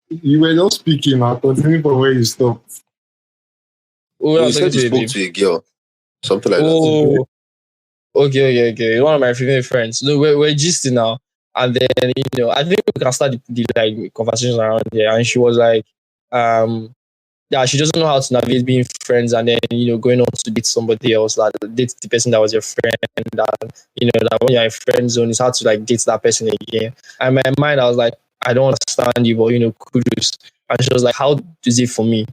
You were just speaking. I'll continue from where you stopped. Oh, You said you spoke to a girl. Something like that. Oh, okay. One of my favorite friends. No, we're gisting now. And then, I think we can start the like conversations around here. And she was like, yeah, she doesn't know how to navigate being friends and then, going on to date somebody else, like date the person that was your friend. And, that when you're in friend zone, it's hard to like date that person again. And in my mind, I was like, I don't understand you, but, kudos. And she was like, how is it for me?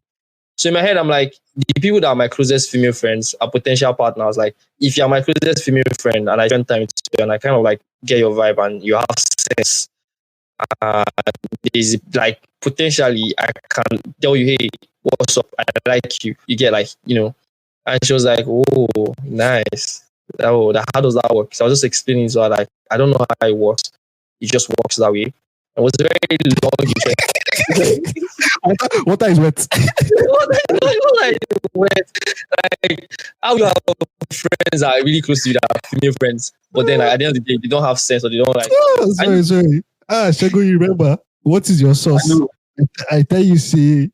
So in my head, I'm like, the people that are my closest female friends are potential partners. Like, if you're my closest female friend and I spend time with you and I kind of like get your vibe and you have sense, there's like potentially I can tell you, hey, what's up? I like you. You get like, And she was like, oh, nice. Oh, how does that work? So I was just explaining to her, like, I don't know how it works. It just works that way. It was very long. Water is wet. Like, how you have friends that are really close to you that are female friends, but then like, at the end of the day, they don't have sense or they don't like. Oh, sorry. Shego, you remember? What is your source? I tell you, see.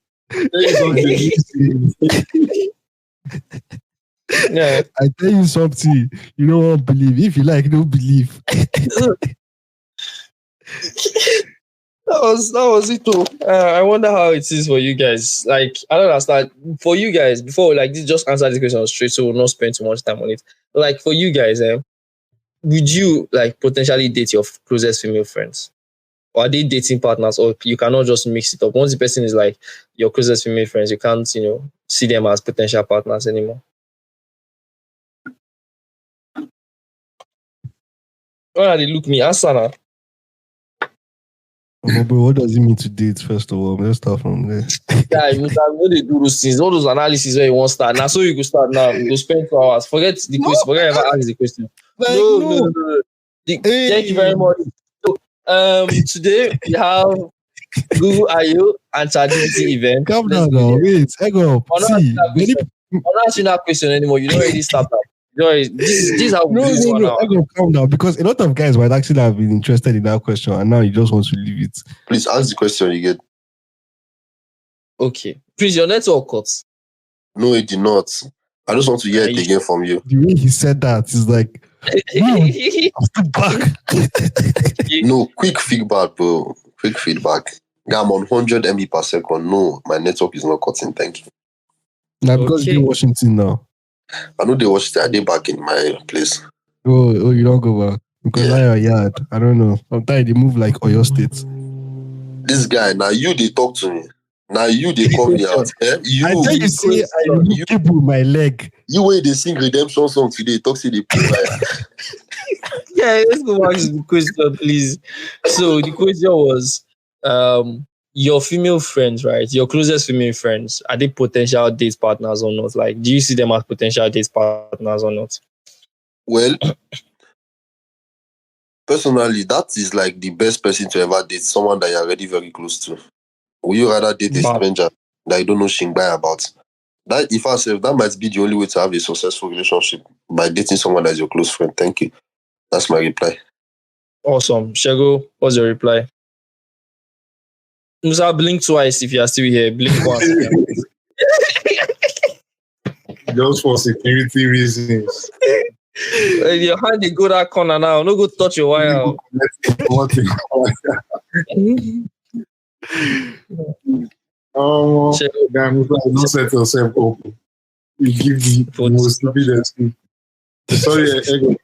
Yeah. I tell you something. You don't want to believe. If you like, don't believe. That was it too. I wonder how it is for you guys. Like, I don't understand. For you guys, before like this, just answer this question straight, so we'll not spend too much time on it. Like for you guys, would you like potentially date your closest female friends? Or are they dating partners? Or you cannot just mix it up. Once the person is like your closest female friends, you can't, see them as potential partners anymore. Why are they look me? Answer now. Oh, bro, what does it mean to date, first of all? Let's start from there. Yeah, you know they do those things, all those analyses where you want to start. Now, so you go start now. You go spend 2 hours. Forget the question. Forget ever ask the question. Like, No. Thank you very much. So, today we have Google I/O and ChatGPT event. Calm down now. Wait, Ego. See, I'm not asking that question anymore. You don't already start that. This is how we do this one now. Ego, calm down, because a lot of guys might actually have been interested in that question, and now you just want to leave it. Please ask the question again. Okay. Please, your network cuts. No, it did not. I just want to hear it again from you. The way he said that is like, I'm still back. No, quick feedback, bro. Quick feedback. Yeah, I'm on 100 MB per second. No, my network is not cutting. Thank you. Now, because you're in Washington now. I know they watched it. I did back in my place. Oh, you don't go back. Because I your yard. I don't know. Sometimes they move like Oyo State. This guy, now you they talk to me. Now you they call me out. Eh? You, I tell you, say I remove cable with my leg. You way they sing redemption song today. Talk to the people. Yeah, let's go back to the question, please. So the question was, your female friends, right? Your closest female friends, are they potential date partners or not? Like, do you see them as potential date partners or not? Well, personally, that is like the best person to ever date, someone that you're already very close to. Would you rather date a stranger that you don't know shingbai about? That, if I say, that might be the only way to have a successful relationship, by dating someone that is your close friend. Thank you. That's my reply. Awesome. Shego, what's your reply? Musa, blink twice if you are still here. Blink once. Just for security reasons. Your hand, they go that corner now. No go touch your wire. Damn, don't set yourself open. You give the most stupid excuse. Sorry, Ego.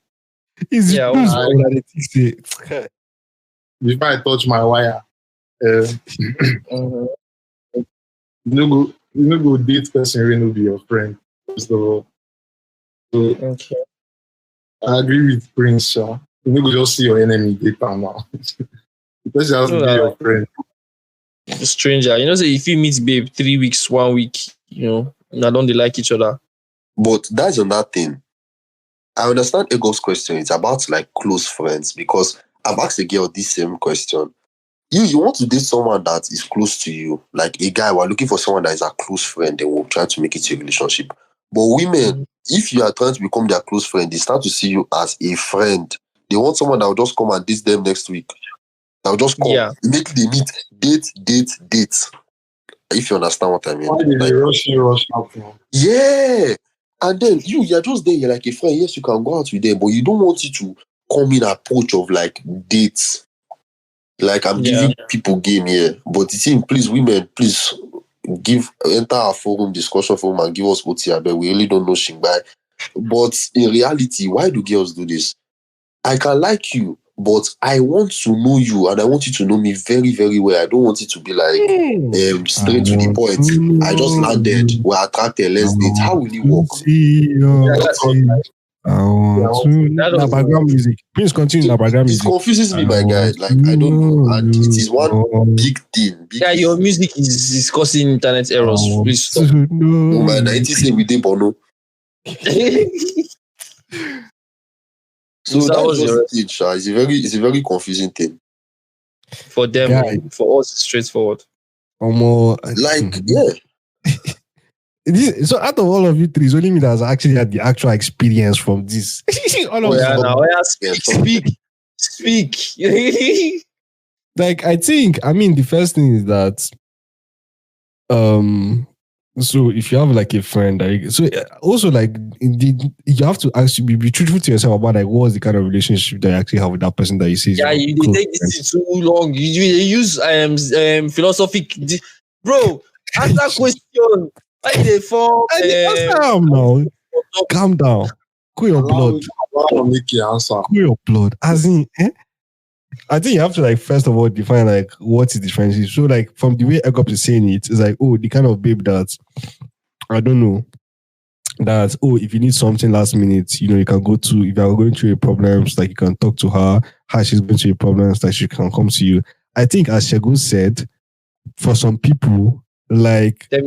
Before I touch my wire, you no go date person who no be your friend. First of all, so okay. I agree with Prince. You no go just see your enemy date now. The person has to be your friend. A stranger, say if you meet babe 3 weeks, 1 week, now don't they like each other? But that's another thing. I understand Ego's question. It's about like close friends, because I've asked a girl this same question. You want to date someone that is close to you, like a guy. We're looking for someone that is a close friend, and we'll try to make it a relationship. But women, if you are trying to become their close friend, they start to see you as a friend. They want someone that will just come and date them next week. That will just come, immediately they meet, date. If you understand what I mean. Why did they rush up? Yeah. And then you're just there, you're like a friend. Yes, you can go out with them, but you don't want it to come in approach of like dates. Like I'm giving people game here. But the thing, please, women, please enter our forum, discussion forum, and give us OTR. But we really don't know shingbai. But in reality, why do girls do this? I can like you, but I want to know you and I want you to know me very, very well. I don't want it to be like straight to the point. I just landed, we're attracted, let's date. How will it work? I want to. That Now was- background music. Please continue. Now background It music. confuses me, my guy. Like, I don't know. And it is one big thing. Big Yeah, thing. your music is causing internet errors. Please stop. No, my 90 say we did Bono. So So that was that's your- just it, Sha. It's a very confusing thing. For them, Guy. for us, it's straightforward. Like, yeah. So out of all of you three, it's only me that's actually had the actual experience from this. All of Oh, yeah, us. now, speak. Like I mean the first thing is that so if you have like a friend, like so also like you have to actually be truthful to yourself about like what's the kind of relationship that you actually have with that person that you see. Yeah, you they take this too long. You use philosophic, bro. Answer question. Why they form? now. Calm down. Cool your blood. Allow me make you answer. Cool your blood. As in, I think you have to like first of all define like what is the friendship. So like from the way Egop is saying it, it's like the kind of babe that I don't know that if you need something last minute, you can go to if you are going through a problems, like you can talk to her. How she's going through a problems, like she can come to you. I think as Shego said, for some people, like Tell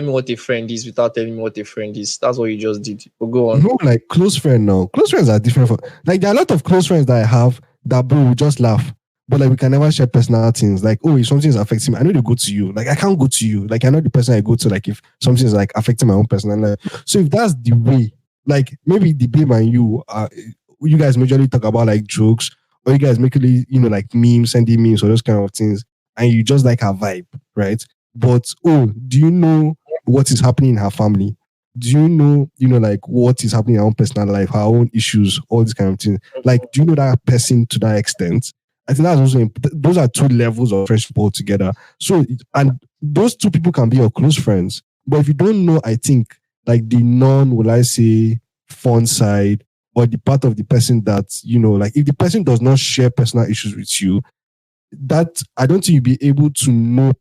me what a friend is without telling me what a friend is. That's what you just did. But go on. no, like close friend now. Close friends are different from like there are a lot of close friends that I have that bro we just laugh. But like we can never share personal things. Like, if something is affecting me, I know to go to you. Like I can't go to you. Like I know the person I go to, like if something is like affecting my own personal life. So if that's the way, like maybe the babe and you guys majorly talk about like jokes, or you guys make like memes, sending memes or those kind of things, and you just like her vibe, right? But do you know what is happening in her family? Do you know, like what is happening in her own personal life, her own issues, all these kind of things? Like, do you know that person to that extent? I think that's also those are two levels of friendship altogether. So, and those two people can be your close friends. But if you don't know, I think like the will I say, fun side or the part of the person that, like if the person does not share personal issues with you, that I don't think you'll be able to know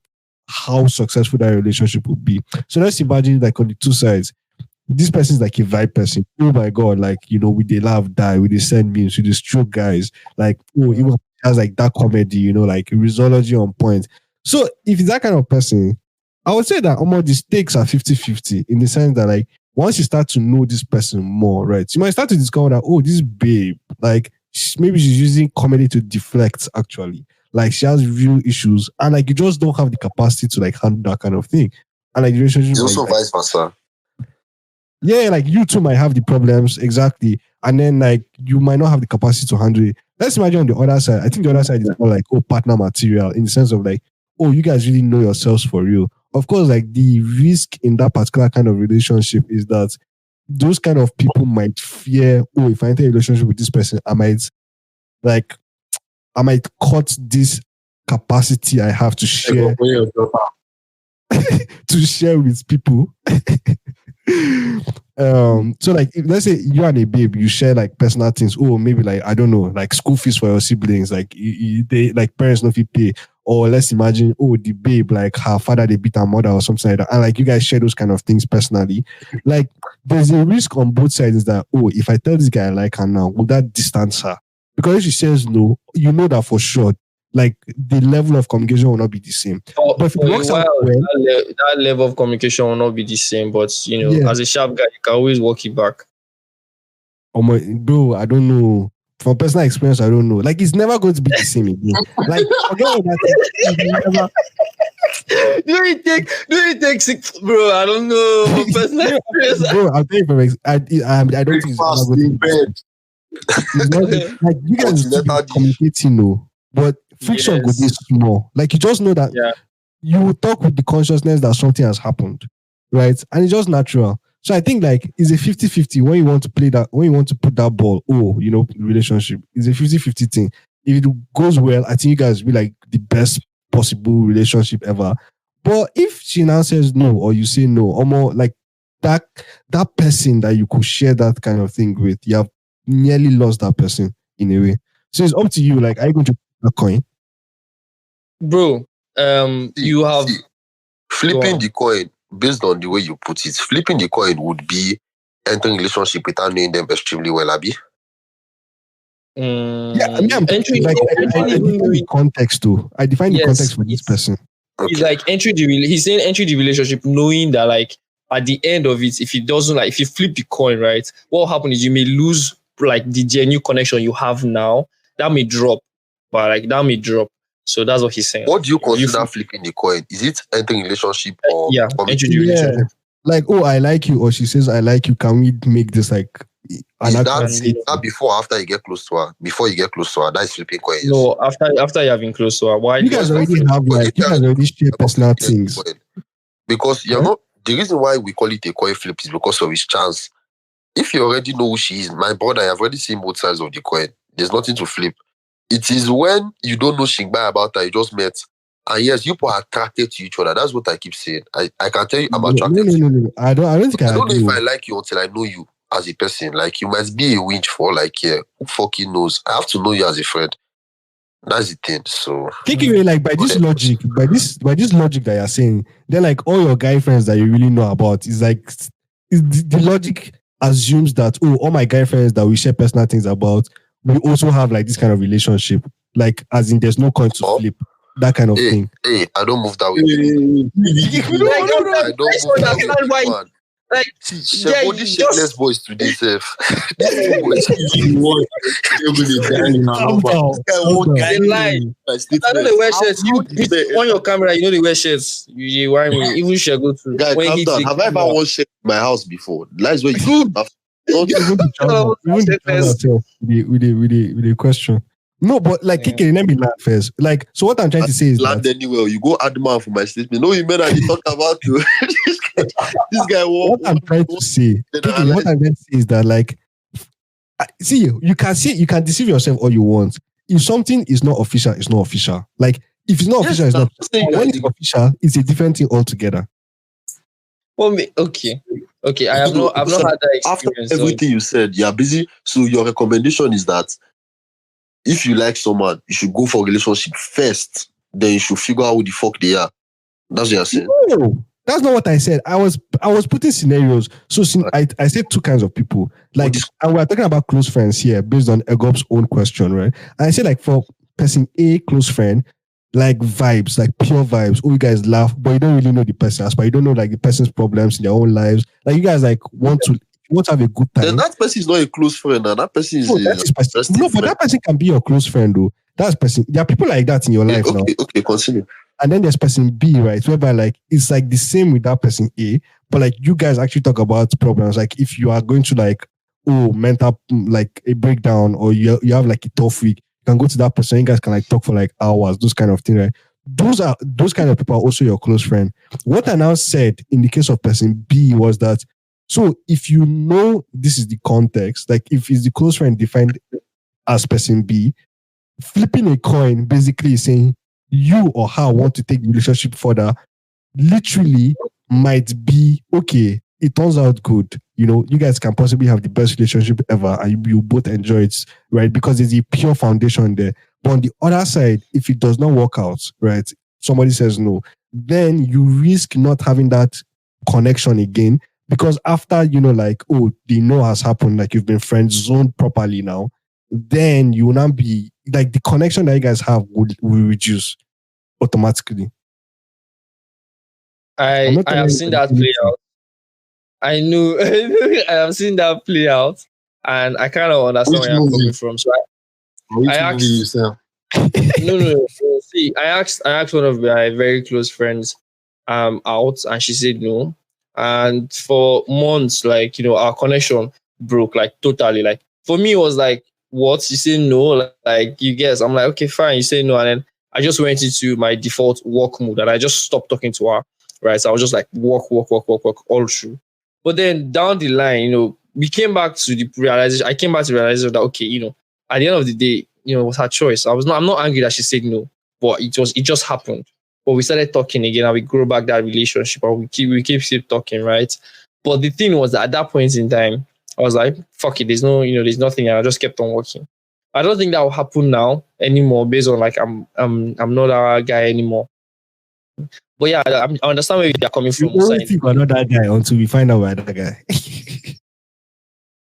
how successful that relationship would be. So let's imagine like on the two sides, this person is like a vibe person. Oh my god, like we they laugh, die, we they send memes, we they stroke guys, like even has like that comedy, like risology on point. So if it's that kind of person, I would say that almost the stakes are 50-50 in the sense that like once you start to know this person more, right? You might start to discover that this babe, like maybe she's using comedy to deflect actually. Like she has real issues, and like you just don't have the capacity to like handle that kind of thing. And like the relationship, It's also vice versa. Yeah, like you two might have the problems exactly, and then like you might not have the capacity to handle it. Let's imagine on the other side. I think the other side is more like partner material in the sense of like you guys really know yourselves for real. Of course, like the risk in that particular kind of relationship is that those kind of people might fear. If I enter a relationship with this person, I might cut this capacity I have to share to share with people. So like if, let's say you and a babe, you share like personal things. Maybe like I don't know, like school fees for your siblings, like they like parents not fit pay. Or let's imagine, the babe, like her father, they beat her mother or something like that. And like you guys share those kind of things personally. Like there's a risk on both sides that, if I tell this guy I like her now, will that distance her? Because if she says no, you know that for sure. Like the level of communication will not be the same. But if it works out well, that level of communication will not be the same. But as a sharp guy, you can always walk it back. Bro, I don't know. From personal experience, I don't know. Like it's never going to be the same again. Like forget all that. Do you take six, bro? I don't know. From personal experience, bro, I'll tell you from I don't think it's ever going to be the same. Like you guys still be communicating, but friction will be small. Like you just know that you will talk with the consciousness that something has happened, right? And it's just natural. So I think like it's a 50-50 when you want to play that, when you want to put that ball, relationship. It's a 50-50 thing. If it goes well, I think you guys will be like the best possible relationship ever. But if she now says no, or you say no, or more like that person that you could share that kind of thing with, you have nearly lost that person in a way. So it's up to you. Like, are you going to flip a coin? Bro, you have flipping on. the coin based on the way you put it. Flipping the coin would be entering relationship without knowing them extremely well, Abi. Yeah, I mean, I'm entry, like, I define the context too. I define the context for this person. He's like he's saying entry the relationship knowing that like at the end of it, if he doesn't like, if you flip the coin, right, what will happen is you may lose like the genuine connection you have now. That may drop, but like that may drop. So that's what he's saying. What do you consider flipping the coin? Is it entering relationship or entry the relationship? Like, oh, I like you, or she says I like you. Can we make this like is that before or after you get close to her? Before you get close to her, that is flipping coin. No, after you have been close to her. Why? You guys already have like you guys already share personal things. Because you're not the reason why we call it a coin flip is because of his chance. If you already know who she is, my brother, I've already seen both sides of the coin. There's nothing to flip. It is when you don't know shingbai about her, you just met. And yes, you are attracted to each other. That's what I keep saying. I can tell you I'm attracted to you. No. I don't think I don't know if I like you until I know you as a person. Like, you might be a winch for like, yeah, who fucking knows? I have to know you as a friend. That's the thing. So taking away like by this logic that you're saying, then like all your guy friends that you really know about is like the logic assumes that all my guy friends that we share personal things about, we also have like this kind of relationship. Like as in there's no coin to flip. That kind of thing. Hey, I don't move that way. I don't move that way, man. Like, this shitless boys today, Seth. I know they wear shirts. You on your camera, you know they wear shirts. You wear me. Even share go to. Guy, calm down. Have I ever worn shirt in my house before? That's where you with the question. No, but like, Kike, let me laugh first. Like, so what I'm trying to say is land anywhere. You go add man for my statement. No, you mean I talk about you. This guy. What I'm trying to say, Kike, what I'm trying to say is that, like, see, you can deceive yourself all you want. If something is not official, it's not official. Like, if it's not official, it's not. When it's official, it's a different thing altogether. Well, okay. I have not had that experience. After everything you said, you're busy. So your recommendation is that if you like someone, you should go for a relationship first. Then you should figure out who the fuck they are. That's what you're saying. No, that's not what I said. I was putting scenarios. So I said two kinds of people. Like, and we're talking about close friends here based on Egop's own question, right? And I said, like, for person A, close friend, like vibes, like pure vibes. Oh, you guys laugh, but you don't really know the person, but you don't know like the person's problems in their own lives. Like, you guys like want to have a good time. Then that person is not a close friend, and that person is but that person can be your close friend, though. That's person. There are people like that in your life now. Okay, continue. And then there's person B, right? Whereby like it's like the same with that person A, but like you guys actually talk about problems. Like if you are going to like mental like a breakdown, or you have like a tough week, you can go to that person. You guys can like talk for like hours. Those kind of things, right? Those kind of people are also your close friend. What I now said in the case of person B was that, so if you know this is the context, like if it's the close friend defined as person B, flipping a coin basically is saying you or her want to take the relationship further, literally might be okay. It turns out good. You know, you guys can possibly have the best relationship ever and you both enjoy it, right? Because there's a pure foundation there. But on the other side, if it does not work out, right, somebody says no, then you risk not having that connection again. Because after, you know, like, the no has happened, like you've been friend zoned properly now, then you will not be, like the connection that you guys have will reduce automatically. I have seen that play out. I know I have seen that play out, and I kind of understand where you're coming from. So I asked yourself. No. See, I asked one of my very close friends out, and she said no. And for months, like, you know, our connection broke, like totally. Like for me, it was like, what? You say no? Like you guess. I'm like, okay, fine. You say no, and then I just went into my default work mode, and I just stopped talking to her. Right, so I was just like work all through. But then down the line, you know, we came back to the realization. I came back to the realization that, okay, you know, at the end of the day, you know, it was her choice. I'm not angry that she said no, but it just happened. But we started talking again, and we grew back that relationship, and we keep talking, right? But the thing was that at that point in time, I was like, fuck it, there's nothing, and I just kept on working. I don't think that will happen now anymore based on like I'm not that guy anymore. But yeah, I understand where you're coming We from. Musa. always think we're not that guy until we find out we're that guy.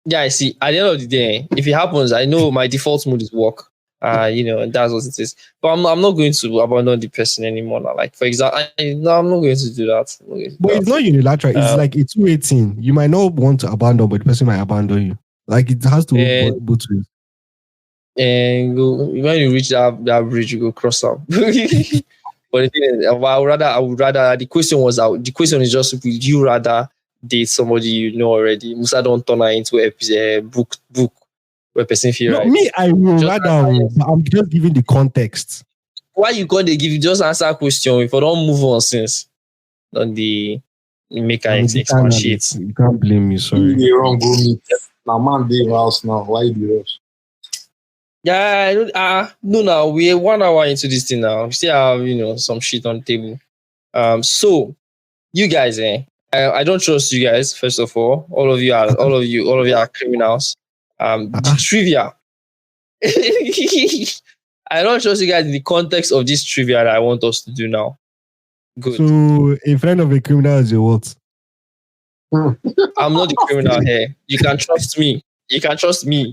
Yeah, I see. At the end of the day, if it happens, I know my default mood is work. And that's what it is. But I'm not going to abandon the person anymore now. Like, for example, no, I'm not going to do that. But it's not unilateral. It's like a 2-18. You might not want to abandon, but the person might abandon you. Like it has to work both ways. And when you reach that bridge, you go cross out. But the thing is, I would rather. The question is just, would you rather date somebody you know already? Musa don't turn her into a book where person feel No, right. me, I will rather. I'm just giving the context. Why you gonna give? You just answer a question. If I don't move on since, don't the make an shit. You can't blame me. Sorry. You're wrong, go meet. Now man, they house now. Why you rush? Yeah, no. Now we're 1 hour into this thing now. We still have some shit on the table. So you guys, I don't trust you guys. First of all of you are criminals. The trivia. I don't trust you guys in the context of this trivia that I want us to do now. Good. So a friend of a criminal is your what? I'm not the criminal here. You can trust me.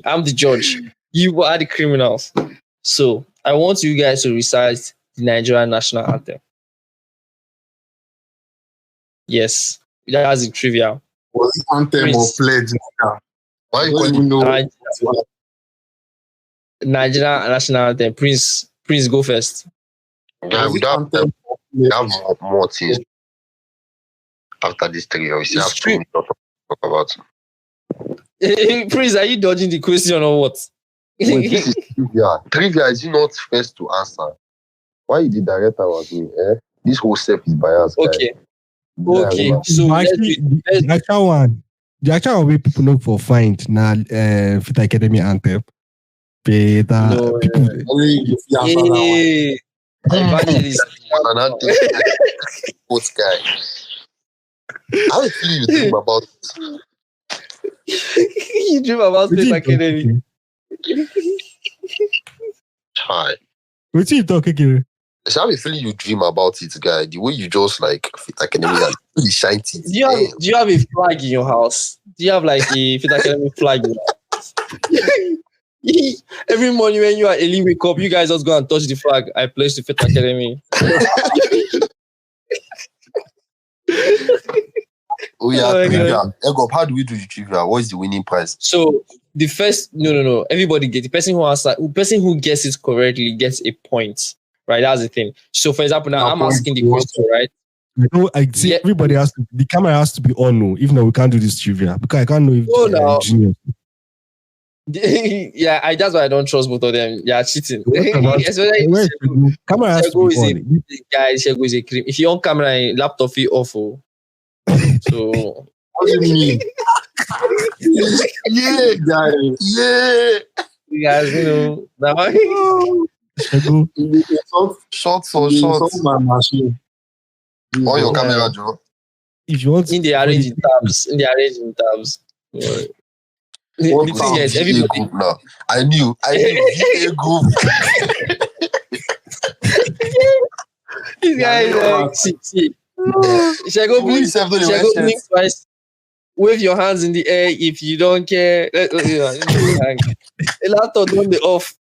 I'm the judge. You are the criminals. So I want you guys to recite the Nigerian national anthem. Yes, that's the trivia. Was it anthem or pledge? Why you even know? Nigerian national anthem. Prince, go first. Yeah, we have more things after this 3 years. We have 2 minutes to talk about. Prince, are you dodging the question or what? Wait, this is trivia. Trivia is not first to answer. Why you the director was me? This whole step is biased. Okay. Guy. Okay. So the actual one where people know for find now Fit Academy anthem. No, people evangelist. What guy? How do you dream about it? You dream about Fit Academy. Hi. What you talking? So I have a feeling you dream about it, guy. The way you just like Fit Academy and really shine it. Do you have a flag in your house? Do you have like a Fit Academy flag in your house? Every morning when you are early wake up, you guys just go and touch the flag. I place the Fit Academy. Oh yeah, trivia. Ego, how do we do the trivia? What is the winning prize? So the first, no. Everybody gets the person who gets it correctly gets a point. Right, that's the thing. So, for example, now I'm asking the question, right? I see everybody has to. The camera has to be on. No, if not, we can't do this trivia because I can't know if. Genius. Yeah, that's why I don't trust both of them. Yeah, cheating. Camera has to be on. Guys, Shego is a cream. If you're on camera and laptop, you awful. So what do you mean? Yeah, guys. Yeah. You guys, now. Shots for shots. My machine. On your camera, Joe. If you want, in the arranging tabs. The thing is, everybody. Group now. I knew VA group. This guy is like, see. Shego, blink twice. Wave your hands in the air if you don't care. The laptop don't be off.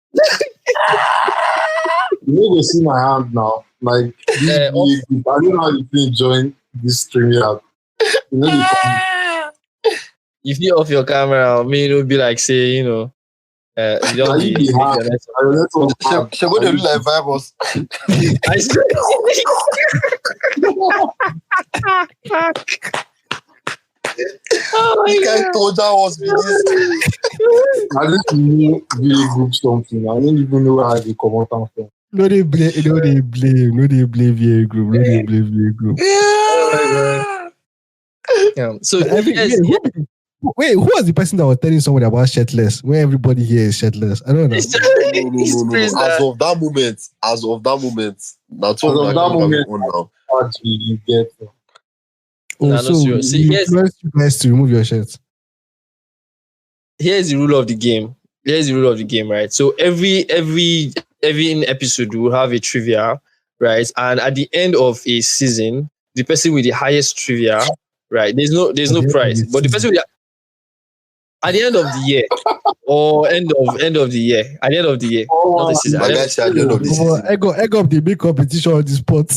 You need to see my hand now. Like, I don't know how you can join this stream yet. If you off your camera, I mean, it would be like, say, you don't be Shego, they look like virus. I swear. Oh my God. Told that was me. I didn't know really group something. I don't even know how they come out from. No, they blame VA group. Yeah. So wait, who was the person that was telling somebody about shirtless when everybody here is shirtless? I don't know. No. As of that moment. That's all now. How do you get them? So you guys to remove your shirt. Here's the rule of the game. here's the rule of the game, right? So every episode we will have a trivia, right? And at the end of a season, the person with the highest trivia, right? There's no prize, but the person with at the end of the year or end of the year, at the end of the year, not the season. My guy said at the end of the season. Egg up the big competition on the spot.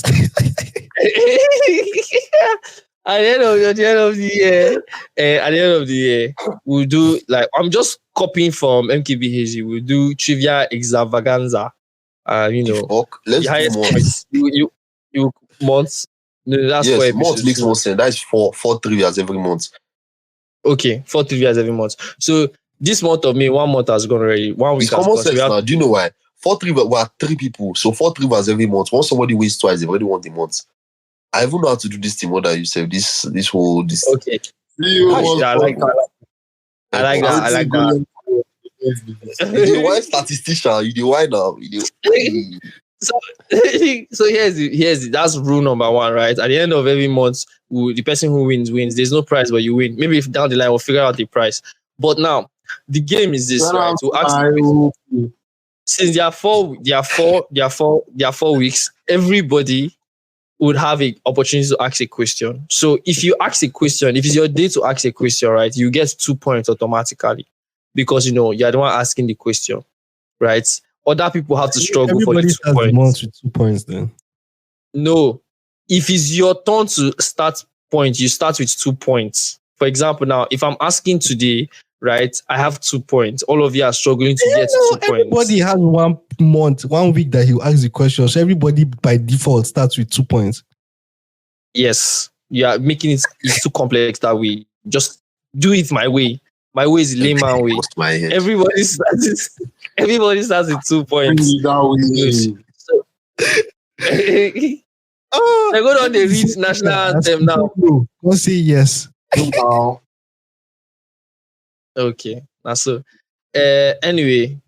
At the end of the year, at the end of the year, we'll do like I'm just copying from MKBHG. We'll do trivia extravaganza. Fuck, let's The do highest months. points. You months. No, that's Yes, 4 months episodes. makes more sense. That's four trivias every month. Okay, 4 trivias every month. So this month of May, 1 month has gone already. 1 week It's has common gone. So sense we have now. Do you know why? 4 trivias, we are 3 people. So 4 trivias every month. Once somebody wins twice, they already won the month. I even know how to do this thing more than you said. This whole this. okay. I like that. I like that. I like that. You the wine statistician. You the wine now. You the. So here's that's rule number 1, right? At the end of every month, the person who wins. There's no prize, but you win. Maybe if down the line we'll figure out the prize. But now the game is this, right? So since there are 4 weeks, everybody would have an opportunity to ask a question. So if you ask a question, if it's your day to ask a question, right, you get 2 points automatically because you're the one asking the question, right? Other people have to struggle for the 2 starts points. the month with 2 points then. No, if it's your turn to start point, you start with 2 points. For example, now if I'm asking today, right, I have 2 points. All of you are struggling to get 2 points. Everybody has 1 month, 1 week that you ask the question. So everybody by default starts with 2 points. Yes, you are making it's too complex that way. Just do it my way. My way is layman way. Everybody starts with 2 points. So, they're going on the read national anthem now. Don't say yes. Okay, that's so. Anyway,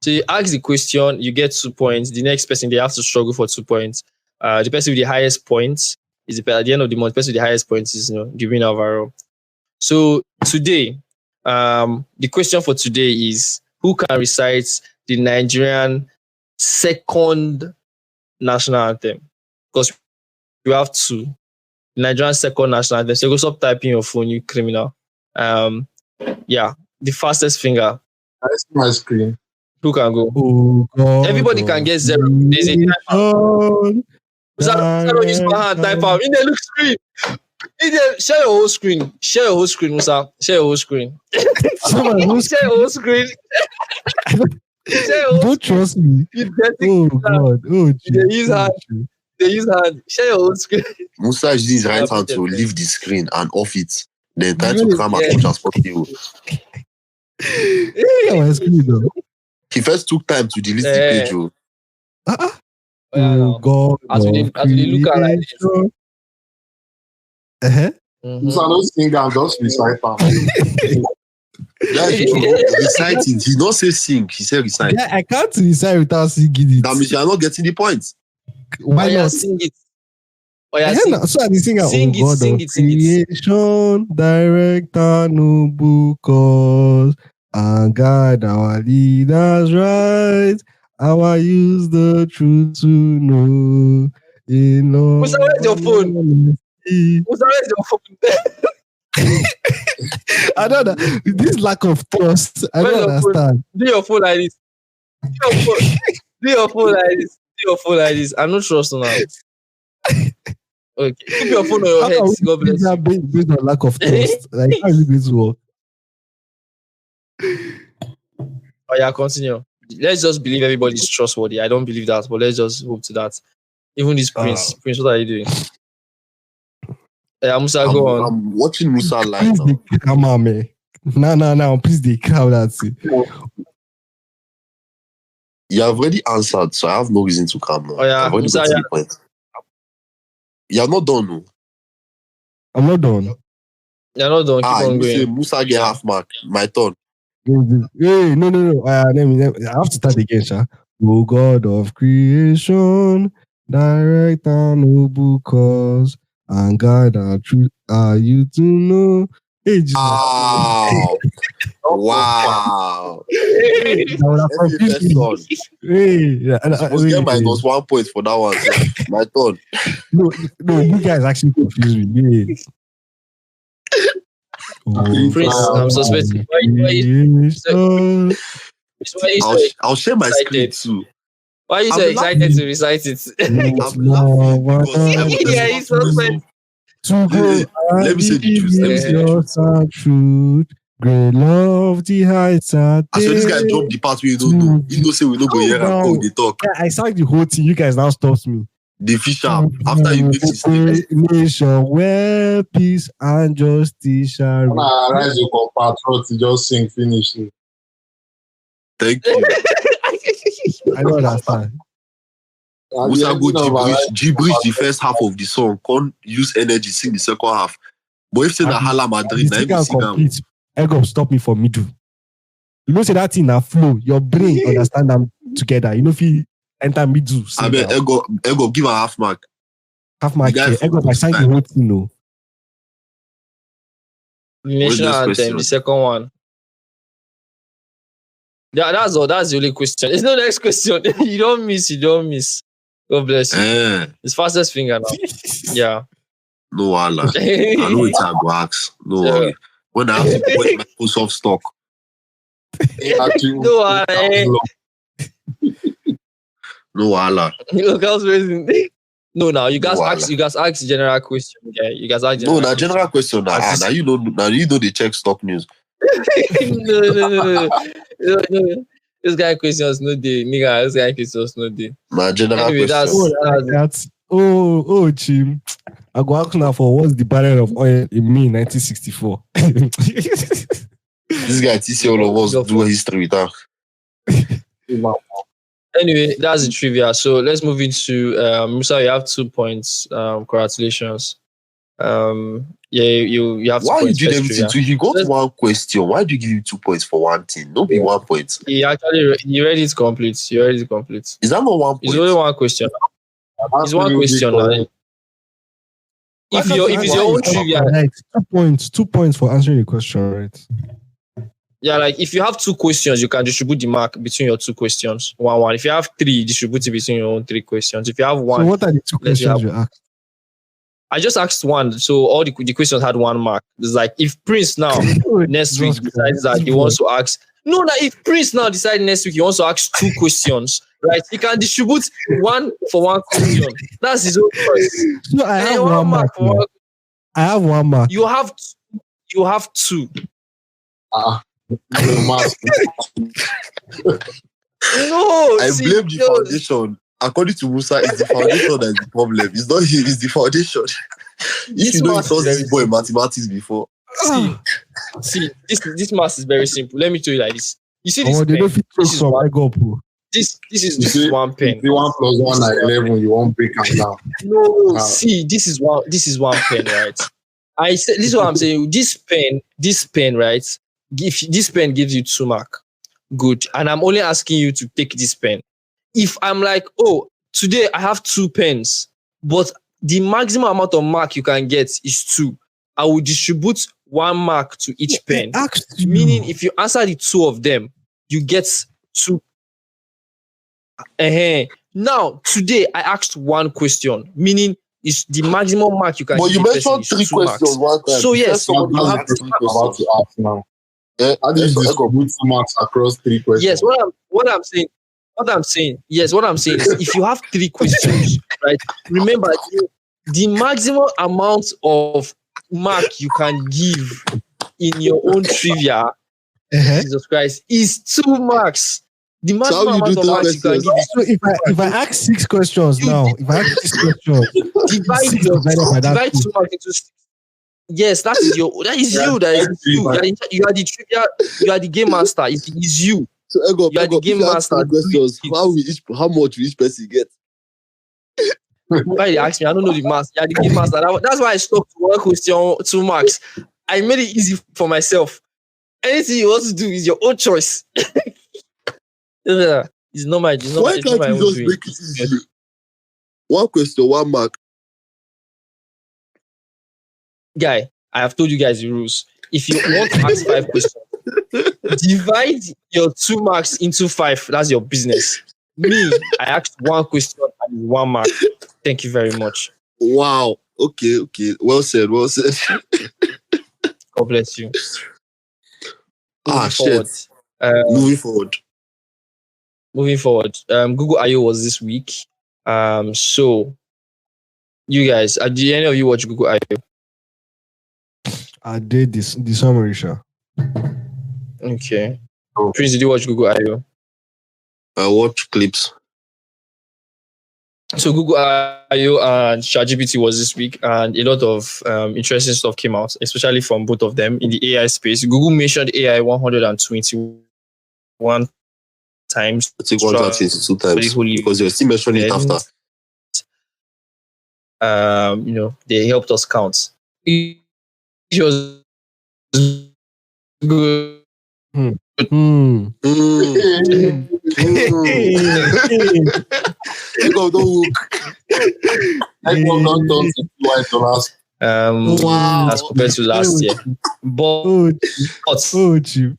so you ask the question, you get 2 points. The next person, they have to struggle for 2 points. The person with the highest points is at the end of the month. The person with the highest points is the winner overall. So today, the question for today is who can recite the Nigerian second national anthem? Because we have 2. The Nigerian second national anthem. So go stop typing your phone, you criminal. Yeah, the fastest finger. That's my screen. Who can go? Oh, God. Everybody can get 0. There's a time out. Don't use my hand, type out. In the look screen. Share your whole screen. Share your whole screen, Musa. Share your whole screen. Share your whole screen. Don't trust me. Oh, God. Oh, They use hand. Share your whole screen. Musa is using his right hand to leave the screen and off it. Then try to cram as much as possible. He first took time to delete the page. Oh, God. As we look at like this. So I don't sing and just recite. Reciting. He don't say sing. He said recite. Yeah, I can't recite without singing it. That means you are not getting the points. Why not? Sing it. So I sing it. Sing it. Sing it. Creation, director, noble cause, and guide our leaders right. Our use the truth to know. Musa, where's your phone? Musa, where's your phone? I don't know. This lack of trust. I don't understand. Do your phone like this. Do your phone like this. I'm not trusting now. Okay. Keep your phone on your head. God bless you. Based on lack of trust. Like, how is it going to work? Oh, yeah, continue. Let's just believe everybody's trustworthy. I don't believe that, but let's just hope to that. Even this Prince, what are you doing? Yeah, Musa, go on. I'm watching Musa live now. Come on, man. No, please, they crowd that. You have already answered, so I have no reason to come now. Oh, yeah, I've already got to the point. You are not done, no? I'm not done. You're not done. Keep on going. Say Musa get half mark. My turn. Hey, no. I have to start again, sir. O God of creation, direct our noble cause, and guide our truth, are you to know Hey, Jesus. Wow. I would have confused FFS you. son. Hey, Supposed to get -1 point for that one. So my turn. no, you guys actually confused me. Yeah. Prince, I'm suspecting. Why you so I'll share my screen excited? too. Why are you so I'm excited to recite it? I'm laughing because I Yeah, was he's about to mess suspect. up. To go Let me say the truth. Let me say the truth. your truth. Great love the heights are I swear this guy dropped the part where you don't know. You know say we don't go hear and come they talk. Yeah, I sang the whole thing. You guys now stopped me. The fish up after you make mistakes. Nation where peace and justice shall When I arise, you compatriot, you just sing, finish it. Thank you. I don't understand. Musa go gibberish the first half of the song, can't use energy, sing the second half. But if say that Hala Madrid, now you sing am. Ego stop me from middle. You know, say that thing now flow. Your brain understand them together. You know, if you enter middle, I bet Ego give a half mark. half mark here. Ego by sign the whole thing, no. National anthem, the second one. Yeah, that's all. That's the only question. There's no next question. You don't miss. God bless you. It's fastest finger now. Yeah. No wala. I know it's a wax. No worry. When I have to put Microsoft stock. No wala. No wala. Look, I was raising. No, now you guys ask general question. Yeah, you guys ask general. No, now general question. Now you know they check stock news. No. This guy questions no day, nigga. This guy questions no day. My general anyway, question. Chim. I go ask now for what's the barrel of oil in May 1964. This guy TC all of us do history with that. Anyway, that's the trivia. So let's move into Musa. You have 2 points. Congratulations. Yeah, you have 2 Why points. You did everything too? He got 1 question. Why do you give him 2 points for one thing? Don't be 1 point. He actually read it complete. Is that not 1 point? It's only 1 question. It's 1 question now. If it's your own trivia, right. 2 points for answering the question, right? Yeah, like if you have 2 questions, you can distribute the mark between your 2 questions. 1-1. If you have 3, distribute it between your own 3 questions. If you have 1, so what are the 2 questions you asked? I just asked 1, so all the questions had 1 mark. It's like if Prince now next week decides that he wants to ask. No, if Prince now decides next week he wants to ask 2 questions, right? He can distribute 1 for 1 question. That's his own choice. So I have 1 mark. I have 1 mark. You have 2. No, I blame the foundation. According to Musa, it's the foundation that's the problem. It's not him, it's the foundation. If you know you taught this boy mathematics before. See, this math is very simple. Let me tell you like this. You see this pen? This is 1 pen. The 1 plus 1 are 11. You won't break them down. No, see, this is 1 pen, right? I said this is what I'm saying. This pen, right? If this pen gives you 2 mark, good. And I'm only asking you to take this pen. If I'm like, oh, today I have 2 pens, but the maximum amount of mark you can get is 2, I will distribute 1 mark to each pen. Meaning, if you answer the 2 of them, you get 2. Now, today I asked 1 question, meaning it's the maximum mark you can get. But you mentioned 3 questions one time. So yes, you have 3 questions to ask now. How do you distribute marks across 3 questions? Yes, what I'm saying is if you have 3 questions, right? Remember, the maximum amount of mark you can give in your own trivia, Jesus Christ, is 2 marks. The maximum amount of marks you can give. So if I ask 6 questions now, divide 2 marks into 6. Yes, that is you. You are the trivia. You are the game master. It is you. So Ego, you are the game master. Questions. How much will each person get? Why you ask me? I don't know the math. You are the game master. That's why I stuck to 1 question, 2 marks. I made it easy for myself. Anything you want to do is your own choice. It's not my. Why can't you just make it easy? 1 question, 1 mark. Guy, I have told you guys the rules. if you want to ask 5 questions, divide your 2 marks into 5. That's your business. Me, I asked 1 question and 1 mark. Thank you very much. Wow. Okay. Well said. God bless you. Ah, shit. Moving forward. Google I/O was this week. So you guys, did any of you watch Google I/O? I did this the summary show. Okay. Prince, did you watch Google I/O? I watch clips. So Google I/O and ChatGPT was this week, and a lot of interesting stuff came out, especially from both of them in the AI space. Google mentioned AI 121 times. I think 122 times because you're still mentioning it after. They helped us count. It was good. Go don't look. Wow. As compared to last year. But cheap.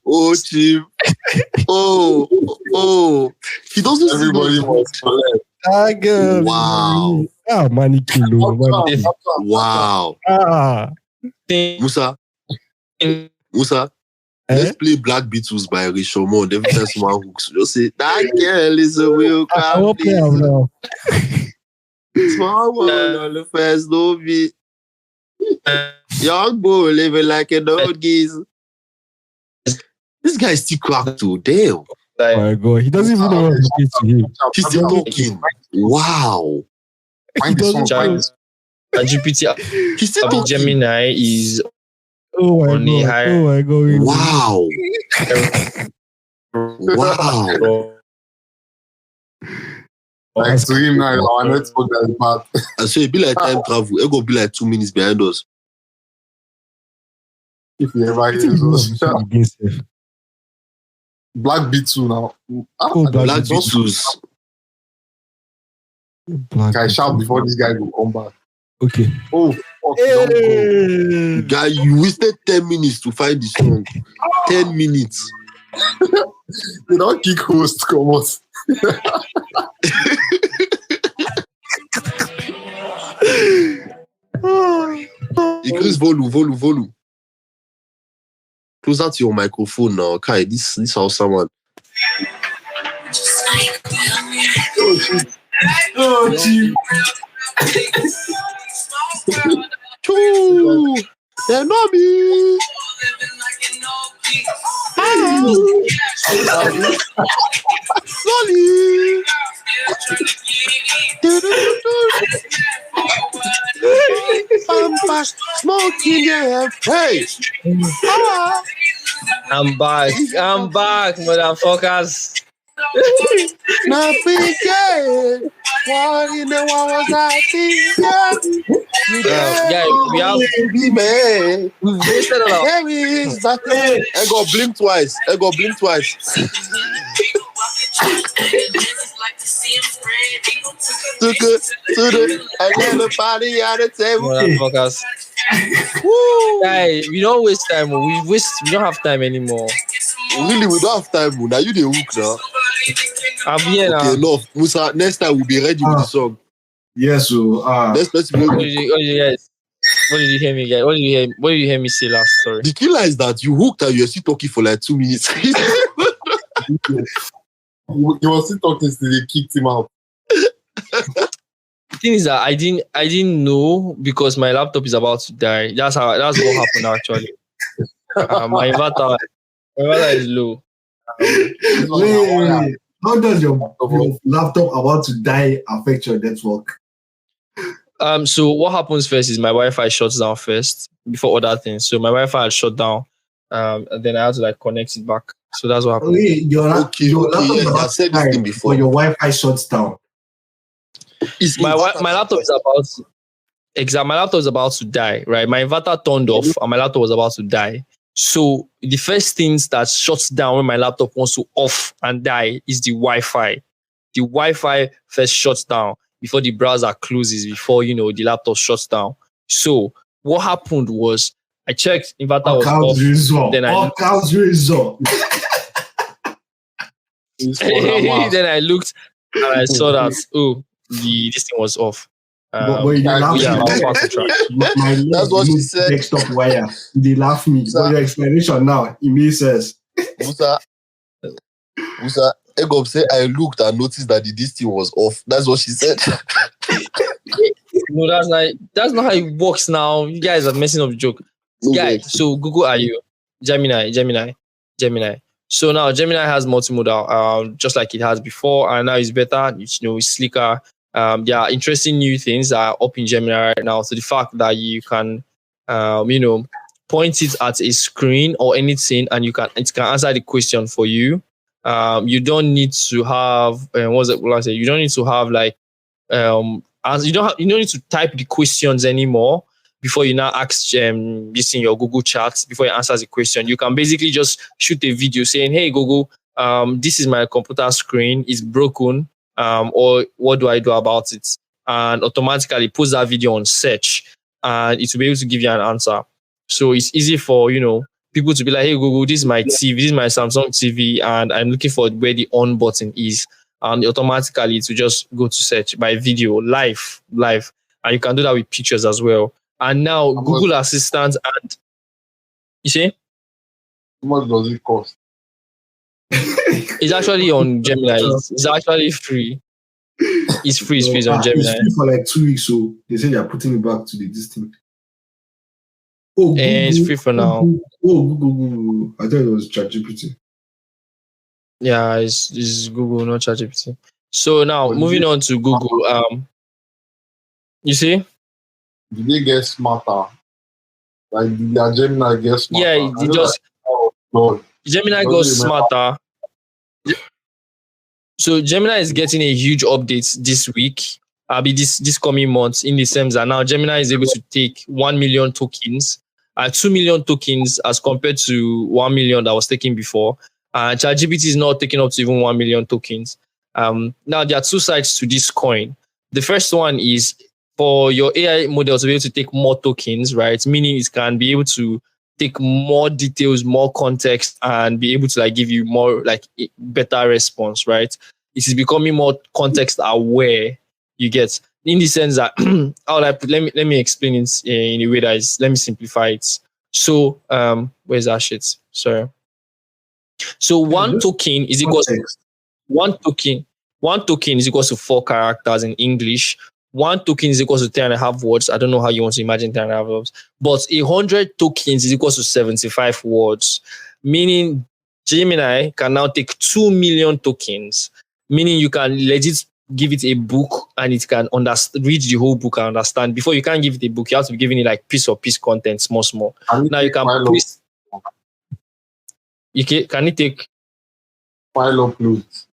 He doesn't see Everybody was collect. Wow. Manikilo. Wow. Musa. Let's play Black Beatles by Rishomon. Every time someone hooks, just say, that girl is a real crowd. Small one on the first movie. Young boy living like an old geese. This guy is still cracked too. Damn. Oh my God. He doesn't even know what to say to him. He's still talking. Wow. Find the song. GPT. He's still talking. Gemini is Oh my God. Wow. Wow. Like to him now, our network that is bad. And so it be like time travel. It go be like 2 minutes behind us. If you ever hear us. Black Beatles now. Black Beatles. I shout before this guy will come back. Okay. Oh, fuck. Hey. Guy, you wasted 10 minutes to find the song. 10 minutes. You don't kick host, come on. Increase volume. Closer to your microphone now. Kai, this how someone. Oh, cheap. Choo! They know me. Slowly. I'm back smoking, yeah. Hey. I'm back, motherfuckers. Nothing good. What in the world was I thinking? Yeah, we have We've wasted a lot. I got blink twice. Took it to the another party at the table. Motherfuckers. Guy, we don't waste time. We don't have time anymore. Really, we don't have time. Now you the hook now. I'm here now. Okay, enough. Musa, next time we'll be ready with the song. Yes, so let's What did you hear me, guys? What did you hear me say last? Sorry. The killer is that you hooked and you're still talking for like 2 minutes. He was still talking till they kicked him out. The thing is that I didn't know because my laptop is about to die. That's what happened actually. My inverter is low. Wait, how does your laptop about to die affect your network? So what happens first is my Wi-Fi shuts down first before other things. So my Wi-Fi had shut down, and then I had to connect it back. So that's what happened. Okay, your laptop yes, I said this thing before. Your Wi-Fi shuts down. My laptop is about to die, right? My inverter turned off and my laptop was about to die. So the first things that shuts down when my laptop wants to off and die is the Wi-Fi. The Wi-Fi first shuts down before the browser closes, before the laptop shuts down. So what happened was I checked, inverter All was cows off. result. Then I All cows result. then I looked and I saw that this thing was off. But you dey laugh Yeah, me. I was back on track. My leg That's what she remove said. desktop wire. They laugh me. Sir. But your explanation now, it makes sense. Musa, Egob said, I looked and noticed that this thing was off. That's what she said. No, that's not how it works now. You guys are messing up the joke. No Guy, vex. so Google are you? Gemini. So now Gemini has multimodal, just like it has before, and now it's better. It's slicker. There are interesting new things that are up in Gemini right now. So the fact that you can, point it at a screen or anything, and it can answer the question for you. You don't need to have You don't need to have as you don't need to type the questions anymore before you now ask this in your Google Chat before it answers the question. You can basically just shoot a video saying, "Hey Google, this is my computer screen. It's broken. Or what do I do about it?" And automatically post that video on search, and it will be able to give you an answer. So it's easy for people to be like, "Hey Google, this is my TV. This is my Samsung TV, and I'm looking for where the on button is." And automatically to just go to search by video live, and you can do that with pictures as well. And now Google Assistant, and you see, How much does it cost? it's actually on Gemini. It's actually free. It's free. It's free on Gemini. It's free for like 2 weeks, so they say they are putting it back to this thing. Oh, Google, And it's free for now. Google. I thought it was ChatGPT. Yeah, it's Google, not ChatGPT. So now moving on to Google. You see? Did they get smarter? Like, did their Gemini get smarter? Yeah, it just Gemini got smarter. So Gemini is getting a huge update this week. This coming month in the sense that now Gemini is able to take 1 million tokens, 2 million tokens as compared to 1 million that was taken before. ChatGPT is not taking up to even 1 million tokens. Now there are two sides to this coin. The first one is for your AI model to be able to take more tokens, right? Meaning it can be able to take more details, more context, and be able to give you more better response, right? It is becoming more context aware. You get in the sense that let me explain it in a way that is, let me simplify it. So where's that shit? Sorry. So one token is equal to one token is equal to 4 characters in English. 1 token is equal to 10.5 words. I don't know how you want to imagine 10.5 words, but 100 tokens is equal to 75 words. Meaning Gemini can now take 2 million tokens. Meaning you can legit give it a book and it can read the whole book and understand. Before you can't give it a book, you have to be giving it piece content, small. Now you can twist. Can it take file uploads?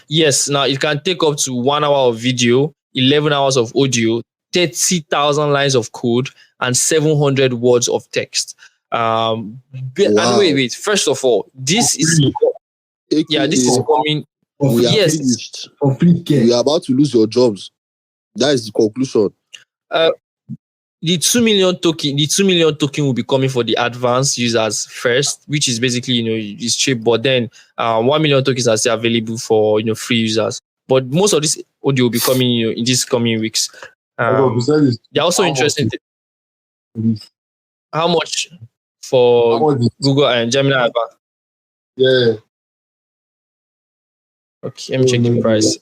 Yes. Now it can take up to 1 hour of video, 11 hours of audio, 30,000 lines of code, and 700 words of text. And wait. First of all, this is coming. We are finished. We are about to lose your jobs. That is the conclusion. The 2 million token will be coming for the advanced users first, which is basically it's cheap. But then 1 million tokens are still available for free users. But most of this audio will be coming in these coming weeks. They're also interested. How much for Google and Gemini? Yeah. Okay, let me check the price.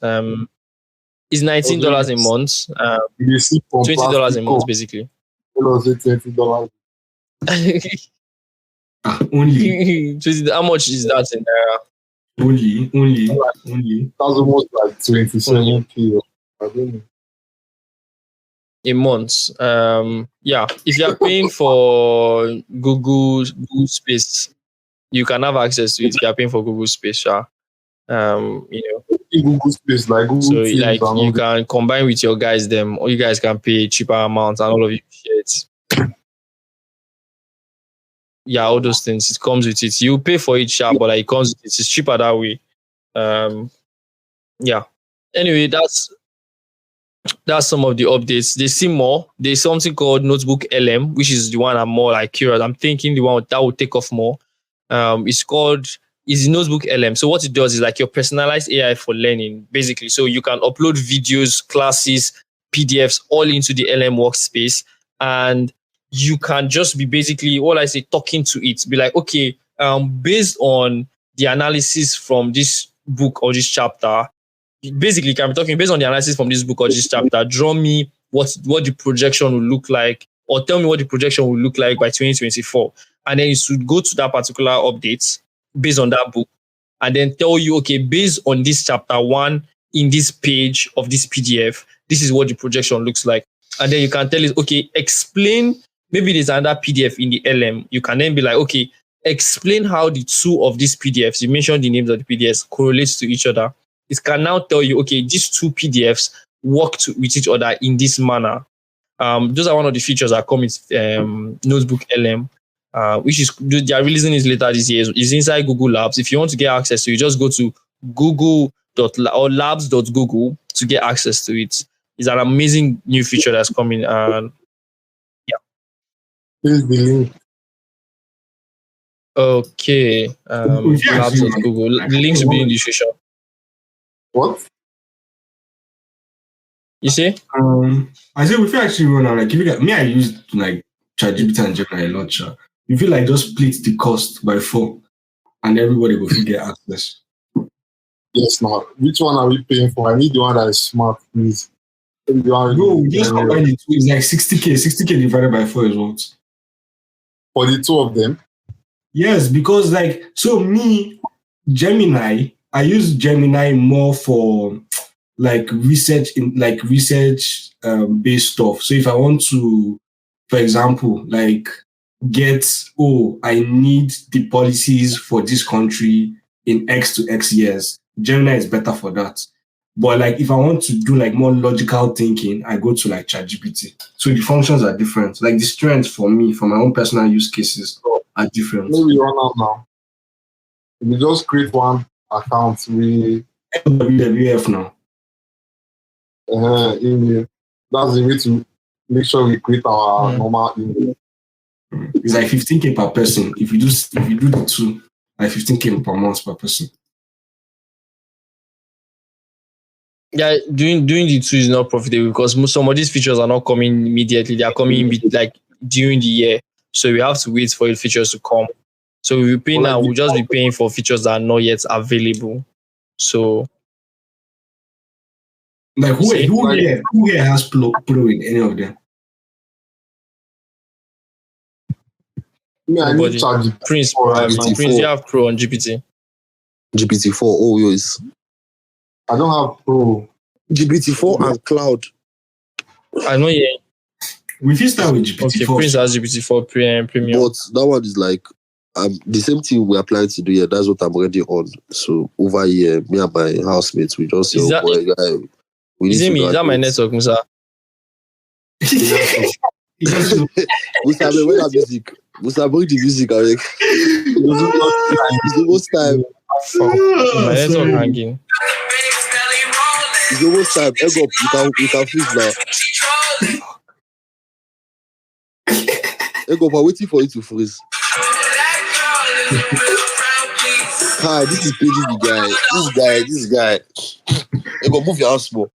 It's $19 a month. $20 a month, basically. $20. Only. How much is that in Naira? Only. That's almost like 27k. I don't know. A month. Yeah. If you are paying for Google Space, you can have access to it. If you are paying for Google Space, Google Space, like Google so Teams, you can combine with your guys them, or you guys can pay cheaper amounts and all of you share it. Yeah, all those things. It comes with it. You pay for it sharp, but it comes with it. It's cheaper that way. Yeah. Anyway, That's some of the updates. They see more. There's something called Notebook LM, which is the one I'm more like curious. I'm thinking the one that will take off more. It's called is Notebook LM. So what it does is like your personalized AI for learning, basically. So you can upload videos, classes, PDFs all into the LM workspace, and you can just be basically all I say talking to it. Be like, okay, based on the analysis from this book or this chapter, basically can be talking based on the analysis from this book or this chapter, draw me what the projection will look like, or tell me what the projection will look like by 2024. And then you should go to that particular update based on that book, and then tell you, okay, based on this chapter one in this page of this PDF, this is what the projection looks like. And then you can tell it, okay, explain, maybe there's another PDF in the LM. You can then be like, okay, explain how the two of these PDFs, you mentioned the names of the PDFs, correlates to each other. It can now tell you, okay, these two PDFs work with each other in this manner. Those are one of the features that come with Notebook LM, which is they are releasing it later this year. It's inside Google Labs. If you want to get access to it, just go to google.or labs.google to get access to it. It's an amazing new feature that's coming. And yeah. Please the link. Okay. Labs.google. The links will be in the description. What? You see? I say we feel actually run out. Like if you get me, I used like ChatGPT and Gemini a lot. Sure. You feel like just split the cost by 4, and everybody will get access. Yes, now. Which one are we paying for? I need the one that is smart, please. Bro, we just combine the two. It's like 60K. 60K divided by 4 is what? For the two of them? Yes, because like, so me, Gemini, I use Gemini more for like research based stuff. So if I want to, for example, like I need the policies for this country in X to X years, Gemini is better for that. But like if I want to do like more logical thinking, I go to like ChatGPT. So the functions are different. Like the strengths for me, for my own personal use cases, are different. Maybe run out now. We just create one account. We WWF now. Email. That's the way to make sure we create our normal email. It's like 15K per person. If you do the two, like 15K per month per person. Yeah, doing the two is not profitable because some of these features are not coming immediately. They are coming like during the year, so we have to wait for the features to come. So if we pay now, we'll just be paying for features that are not yet available. So, like who here has Pro in any of them? I need Prince, you have Pro on GPT. GPT-4 always. I don't have Pro. GPT-4 and Cloud. I know, yeah. We can start with GPT-4. Okay, Prince has GPT-4 Premium. But that one is like the same thing we're planning to do here. That's what I'm already on. So over here, me and my housemates, we just say, Is that my network, Musa? Musa, where that music? Musa, bring the music, Alec. It's almost time. My network hanging. It's almost time. Egg up, you can freeze now. Egg up, I'm waiting for you to freeze. Hi, this is Pedro the guy. This guy. Egg up, move your house more.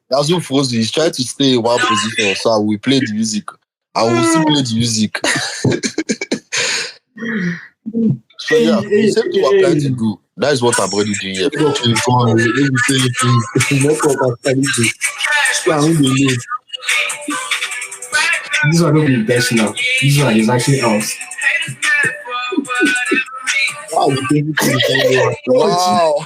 That's what froze. He's trying to stay in one position, so we play the music. I will still play the music. So yeah, the same thing we're planning to do. That is what I'm already doing here. This one don't be best now. This one is actually out. Wow.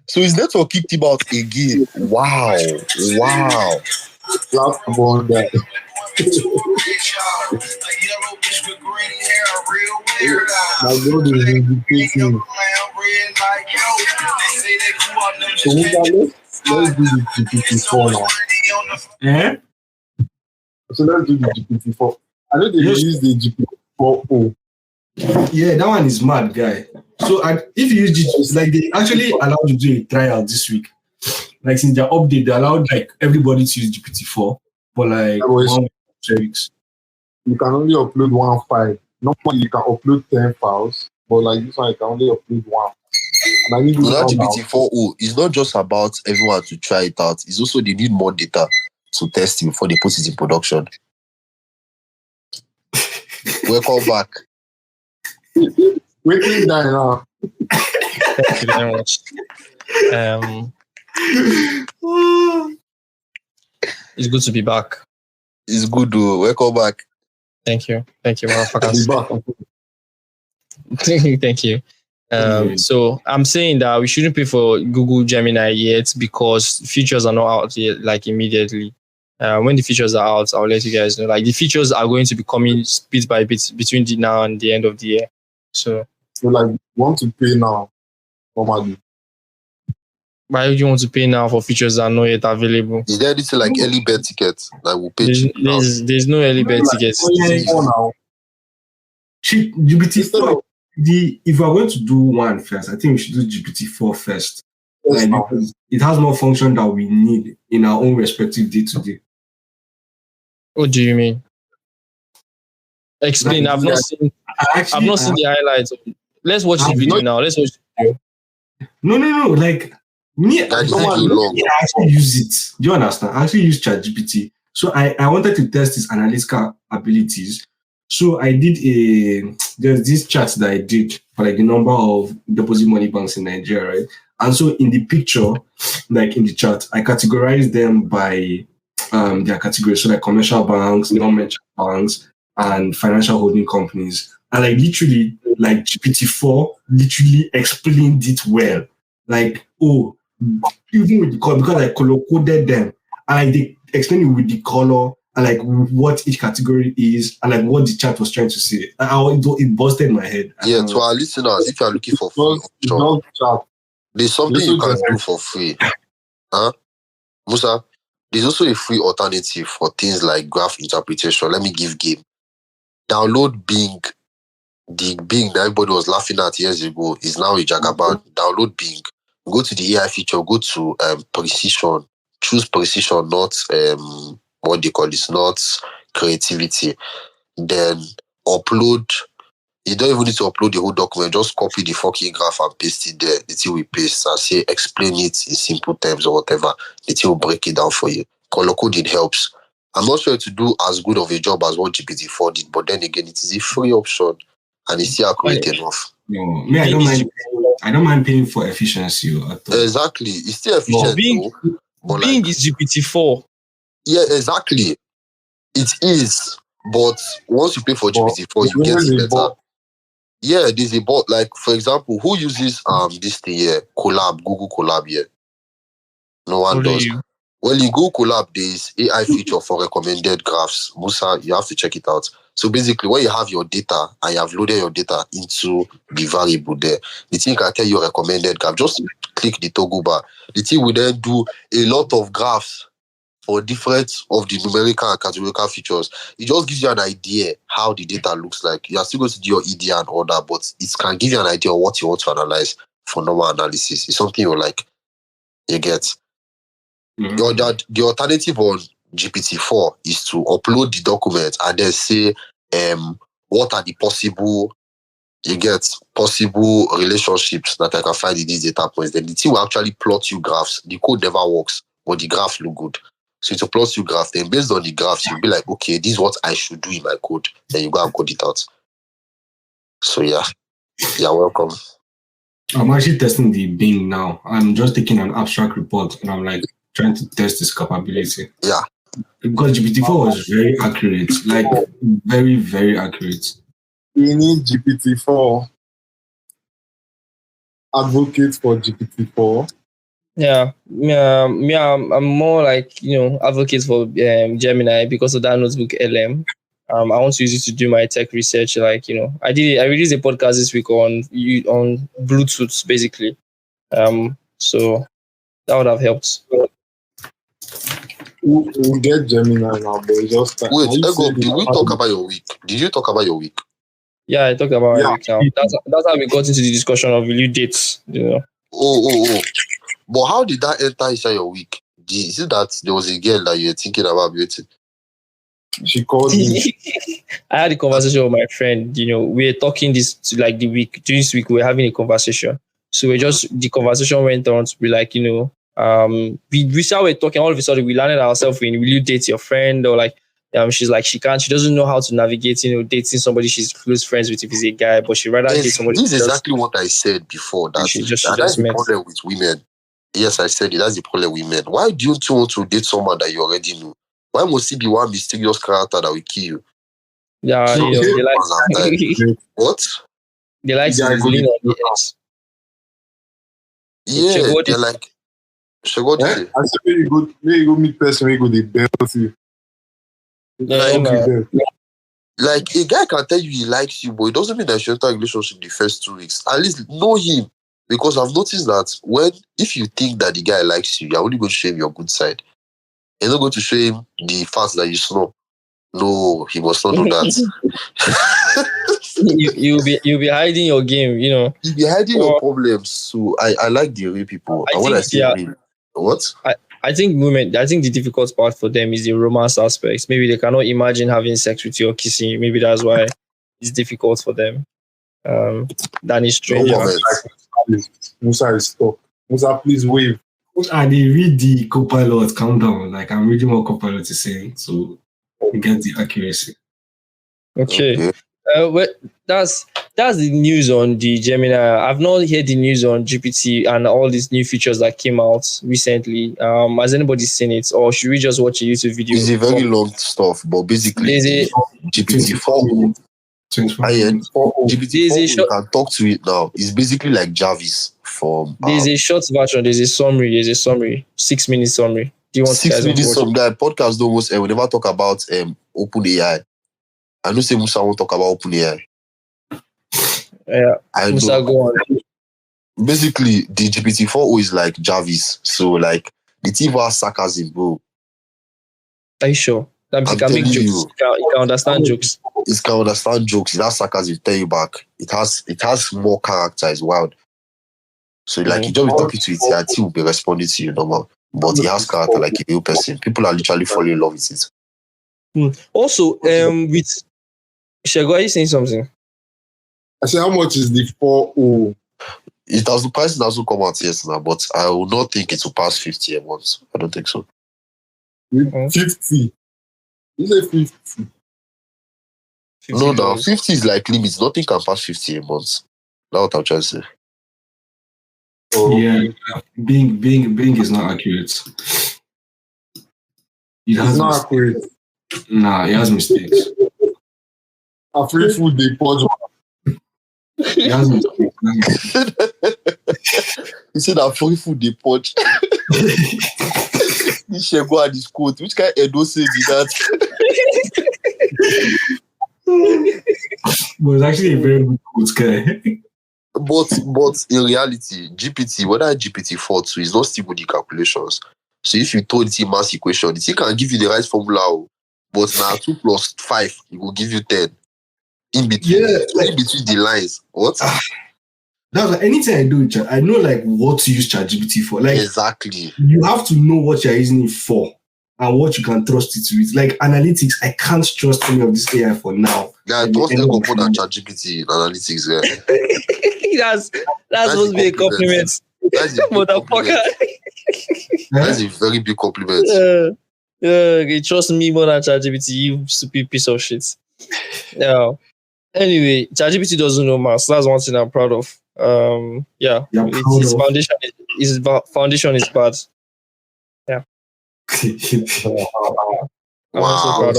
So his network kicked him out again. Wow. Last about that. My God is indicating. So let's do the GPT-4 now. Eh? So let's do the GPT-4. I know they released the GPT-4O. Yeah, that one is mad, guy. So if you use GPT, like they actually allowed you to do a trial this week. Like since their update, they allowed like everybody to use GPT-4 for like Otherwise, 1 week, 2 weeks. you can only upload one file. Normally, you can upload 10 files, but like this one, you can only upload one. And I need So it that now. GPT-4o is not just about everyone to try it out. It's also they need more data to test it before they put it in production. Welcome back. Waiting die now. Thank you very much. It's good to be back. It's good though. Welcome back. Thank you, motherfuckers. Thank you. So I'm saying that we shouldn't pay for Google Gemini yet because features are not out yet, like immediately. When the features are out, I'll let you guys know. Like the features are going to be coming bit by bit between the now and the end of the year. So like, want to pay now, normally. why would you want to pay now for features that are not yet available? Is there anything like early bird tickets that will pay There's, cheap now? there's no early bird tickets. Now. GPT-4. If we're going to do one first, I think we should do GPT-4 first. Like, because it has more function that we need in our own respective day-to-day. What do you mean? Explain. Like, I've not seen the highlights. Let's watch the video now. Let's watch the video. No. Like me, I actually use it. Do you understand? I actually use ChatGPT. So I wanted to test its analytical abilities. So I did there's this chart that I did for like the number of deposit money banks in Nigeria, right? And so in the picture, like in the chart, I categorized them by their categories. So like commercial banks, non-merchant banks, and financial holding companies. And like literally, like GPT-4 literally explained it well. Like, even with the color, because I color coded them, and like they explained it with the color and like what each category is and like what the chart was trying to say. It busted my head. Yeah, to our listeners, if you are looking for free option, there's something you can do for free. Huh? Musa, there's also a free alternative for things like graph interpretation. Let me give game. Download Bing. The Bing that everybody was laughing at years ago is now a jagaban. Download Bing. Go to the AI feature. Go to precision. Choose precision, not what they call this, not creativity. Then upload. You don't even need to upload the whole document. Just copy the fucking graph and paste it there. The thing will paste and say explain it in simple terms or whatever. The thing will break it down for you. Color coding helps. I'm not sure to do as good of a job as what GPT-4 did, but then again, it is a free option and it's still accurate enough. No, me, I don't mind. I don't mind paying for efficiency. Exactly, it's still efficient. Bing is GPT-4. Yeah, exactly. It is, but once you pay for GPT-4, you get it better. Yeah, there's a bot. Like for example, who uses this thing here? Google Colab here. No one does. Well, in Google Colab, there's AI feature for recommended graphs. Musa, you have to check it out. So basically, when you have your data and you have loaded your data into the variable there, the thing can tell you recommended graph. Just click the toggle bar. The thing will then do a lot of graphs for different of the numerical and categorical features. It just gives you an idea how the data looks like. You are still going to do your ED and all that, but it can give you an idea of what you want to analyze for normal analysis. It's something you like. You get. The alternative on GPT-4 is to upload the document and then say what are the possible relationships that I can find in these data points. Then the thing will actually plot you graphs. The code never works, but the graphs look good. So it's a plot you graph. Then based on the graphs, you'll be like, okay, this is what I should do in my code. Then you go and code it out. So yeah, welcome. I'm actually testing the Bing now. I'm just taking an abstract report and I'm like trying to test this capability. Yeah. Because GPT-4 was very accurate, like very, very accurate. We need GPT-4. Advocate for GPT-4. Yeah, I'm more like, advocate for Gemini because of that notebook LM. I want to use it to do my tech research. Like, I released a podcast this week on Bluetooth, basically. So that would have helped. We'll get Gemini now, but just wait, Ego, did we talk about your week? Did you talk about your week? Yeah, I talked about my Yeah. week now. That's how we got into the discussion of will you date, you know. Oh. But how did that enter inside your week? Is it that there was a girl that you were thinking about dating? She called me. I had a conversation with my friend. You know, we were talking like this week we were having a conversation. So the conversation went on to be like, you know, we started talking. All of a sudden, we landed ourselves in will you date your friend, or like, she's like she doesn't know how to navigate, you know, dating somebody she's close friends with if he's a guy, but she rather date somebody. This is exactly what I said before. That's the met. problem with women. Yes, I said it. That's the problem with men. Why do you want to date someone that you already know? Why must he be one mysterious character that will kill you? Yeah, So, you know, they like what? They like to lean on the edge. Yeah, they're like. So what do you say? I said, where you go meet person, where you go they belt you. Like a guy can tell you he likes you, but it doesn't mean that you enter a relationship the first 2 weeks. At least know him. Because I've noticed that if you think that the guy likes you, you're only going to show him your good side. You're not going to show him the fact that you snore. No, he must not do that. You'll be hiding your game, you know. You'll be hiding your problems. So I like the real people. And when I say real, what? I think the difficult part for them is the romance aspects. Maybe they cannot imagine having sex with you or kissing you. Maybe that's why it's difficult for them. Than is strange. Musa is stuck. Musa, please wave. I read the Copilot. Calm down. Like I'm reading what Copilot is saying, so you get the accuracy. Okay. Well, that's the news on the Gemini. I've not heard the news on GPT and all these new features that came out recently. Has anybody seen it, or should we just watch a YouTube video? It's a very long stuff, but basically, GPT-4. GPT-4, you can talk to it now. It's basically like Jarvis from. There's a short version. There's a summary. 6-minute summary. Do you want 6 minutes? Some guy podcast almost. We never talk about OpenAI. I know say Musa won't talk about OpenAI. Yeah, Musa, go on. Basically, the GPT-4 is like Jarvis. So, like, the thing has sarcasm, bro. Are you sure? That it can make jokes. It can understand jokes. It can understand jokes. It has sarcasm, tell you back. It has more character, it's wild. So, like, you just be talking to it, and it will be responding to you normal. But it has character like a real person. People are literally falling in love with it. Also, with Shego, are you saying something? I said, how much is the 4.0? The price has come out now, but I will not think it will pass 50 a month. I don't think so. 50. You say 50. No, 50 is like limits. Nothing can pass 50 a month. That's what I'm trying to say. Yeah, Bing is not accurate. It's not accurate. Nah, it has mistakes. A free food they purge. It has mistakes. He said that free food they purge. He should go at his quote. Which kind of Edo say be that? But it's actually a very good quote, guy. But in reality, GPT, whether GPT-4 too, is not still with the calculations. So if you told it mass equation, it can give you the right formula. But now 2 plus 5, it will give you 10. In between the lines. What? That's like anything I do, I know like what to use ChatGPT for. Like exactly. You have to know what you're using it for and what you can trust it with. Like analytics, I can't trust any of this AI for now. Yeah, I trust more than ChatGPT in analytics. Yeah. that's supposed to be a compliment. That's a motherfucker. That's a very big compliment. You trust me more than ChatGPT, you stupid piece of shit. Yeah. Anyway, ChatGPT doesn't know maths. That's one thing I'm proud of. His foundation is bad. Yeah. Wow.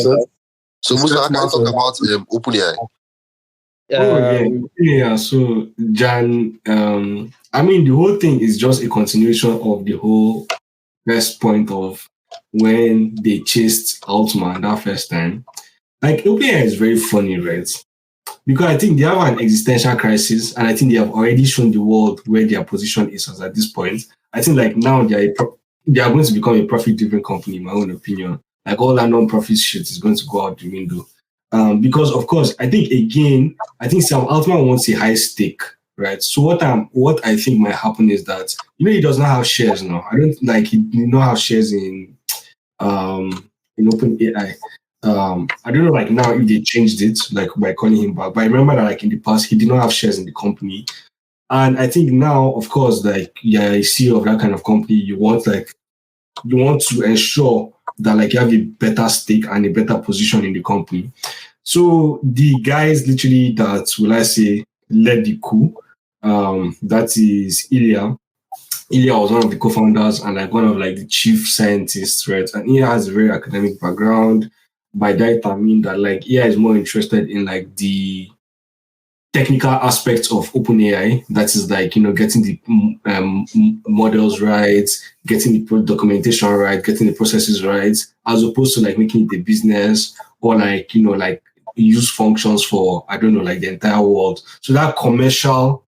So Musa, I can talk about OpenAI. So Jan, I mean the whole thing is just a continuation of the whole first point of when they chased Altman that first time. Like OpenAI is very funny, right? Because I think they have an existential crisis, and I think they have already shown the world where their position is at this point. I think like now they are going to become a profit-driven company, in my own opinion. Like all that non-profit shit is going to go out the window. Because of course, I think Sam Altman wants a high stake, right? So what I think might happen is that he does not have shares now. I don't like he did not have shares in OpenAI. I don't know like now if they changed it like by calling him back, but I remember that like in the past he did not have shares in the company. And I think now, of course, like a CEO of that kind of company, you want to ensure that like you have a better stake and a better position in the company. So the guys literally that will I say led the coup, that is Ilya. Ilya was one of the co-founders and like one of like the chief scientists, right? And Ilya has a very academic background. By that I mean that like Ilya is more interested in like the technical aspects of OpenAI. That is like getting the models right, getting the documentation right, getting the processes right, as opposed to like making it a business or like like use functions for I don't know like the entire world. So that commercial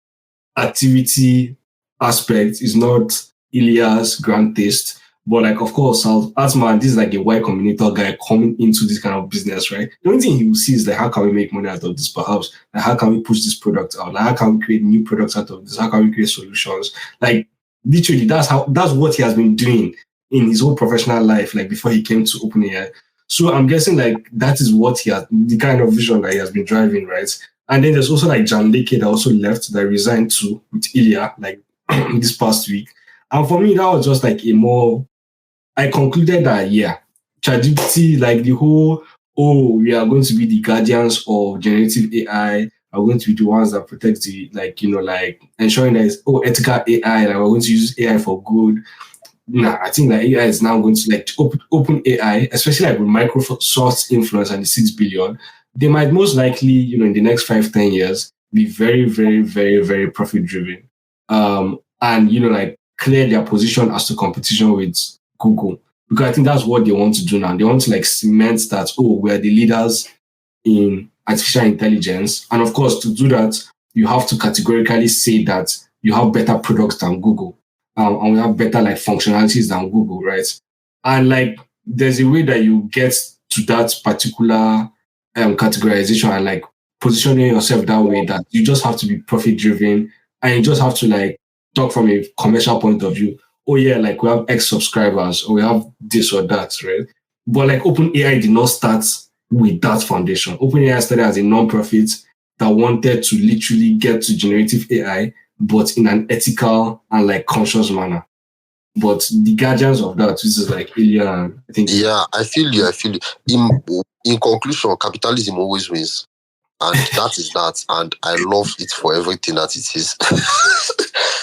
activity aspect is not Ilya's grand taste. But like, of course, Asman, this is like a Y Combinator guy coming into this kind of business, right? The only thing he will see is like, how can we make money out of this? Perhaps, like, how can we push this product out? Like, how can we create new products out of this? How can we create solutions? Like, literally, that's what he has been doing in his whole professional life, like before he came to OpenAI. So I'm guessing like that is what the kind of vision that he has been driving, right? And then there's also like Jan Leke that also left, that resigned too with Ilya, like this past week. And for me, that was just like I concluded that, yeah, ChatGPT, like the whole, we are going to be the guardians of generative AI, are going to be the ones that protect the, like, like ensuring that it's, ethical AI, like we're going to use AI for good. Nah, I think that AI is now going to like open AI, especially like with Microsoft's influence and the 6 billion. They might most likely, in the next 5-10 years, be very, very, very, very profit driven. And like clear their position as to competition with Google. Because I think that's what they want to do now. They want to like cement that, we're the leaders in artificial intelligence. And of course, to do that, you have to categorically say that you have better products than Google. And we have better like functionalities than Google, right? And like there's a way that you get to that particular categorization and like positioning yourself that way, that you just have to be profit driven and you just have to like talk from a commercial point of view. Oh yeah, like we have X subscribers or we have this or that, right? But like OpenAI did not start with that foundation. OpenAI started as a non-profit that wanted to literally get to generative AI, but in an ethical and like conscious manner. But the guardians of that, which is like Ilya, I think. Yeah, I feel you. In conclusion, capitalism always wins. And that is that. And I love it for everything that it is.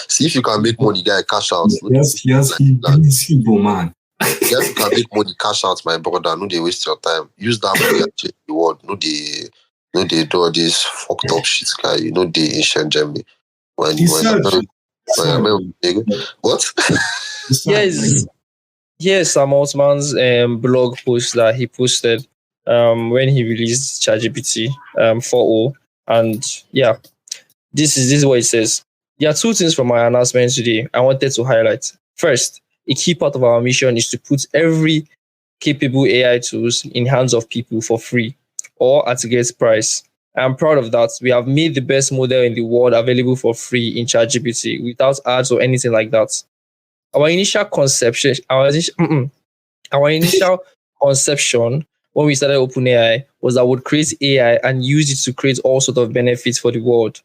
See if you can make money, guy, cash out. Yes, he is evil, man. Yeah, if you can make money, cash out, my brother. No, they waste your time. Use that money and change the world. No, they do all this fucked up shit, guy. They ancient Germany. What? Yes, Sam Altman's blog post that he posted when he released ChatGPT 4.0. And yeah, this is what it says. There are two things from my announcement today I wanted to highlight. First, a key part of our mission is to put every capable AI tools in hands of people for free or at a great price. I'm proud of that. We have made the best model in the world available for free in ChatGPT without ads or anything like that. Our initial conception when we started OpenAI was that we would create AI and use it to create all sorts of benefits for the world.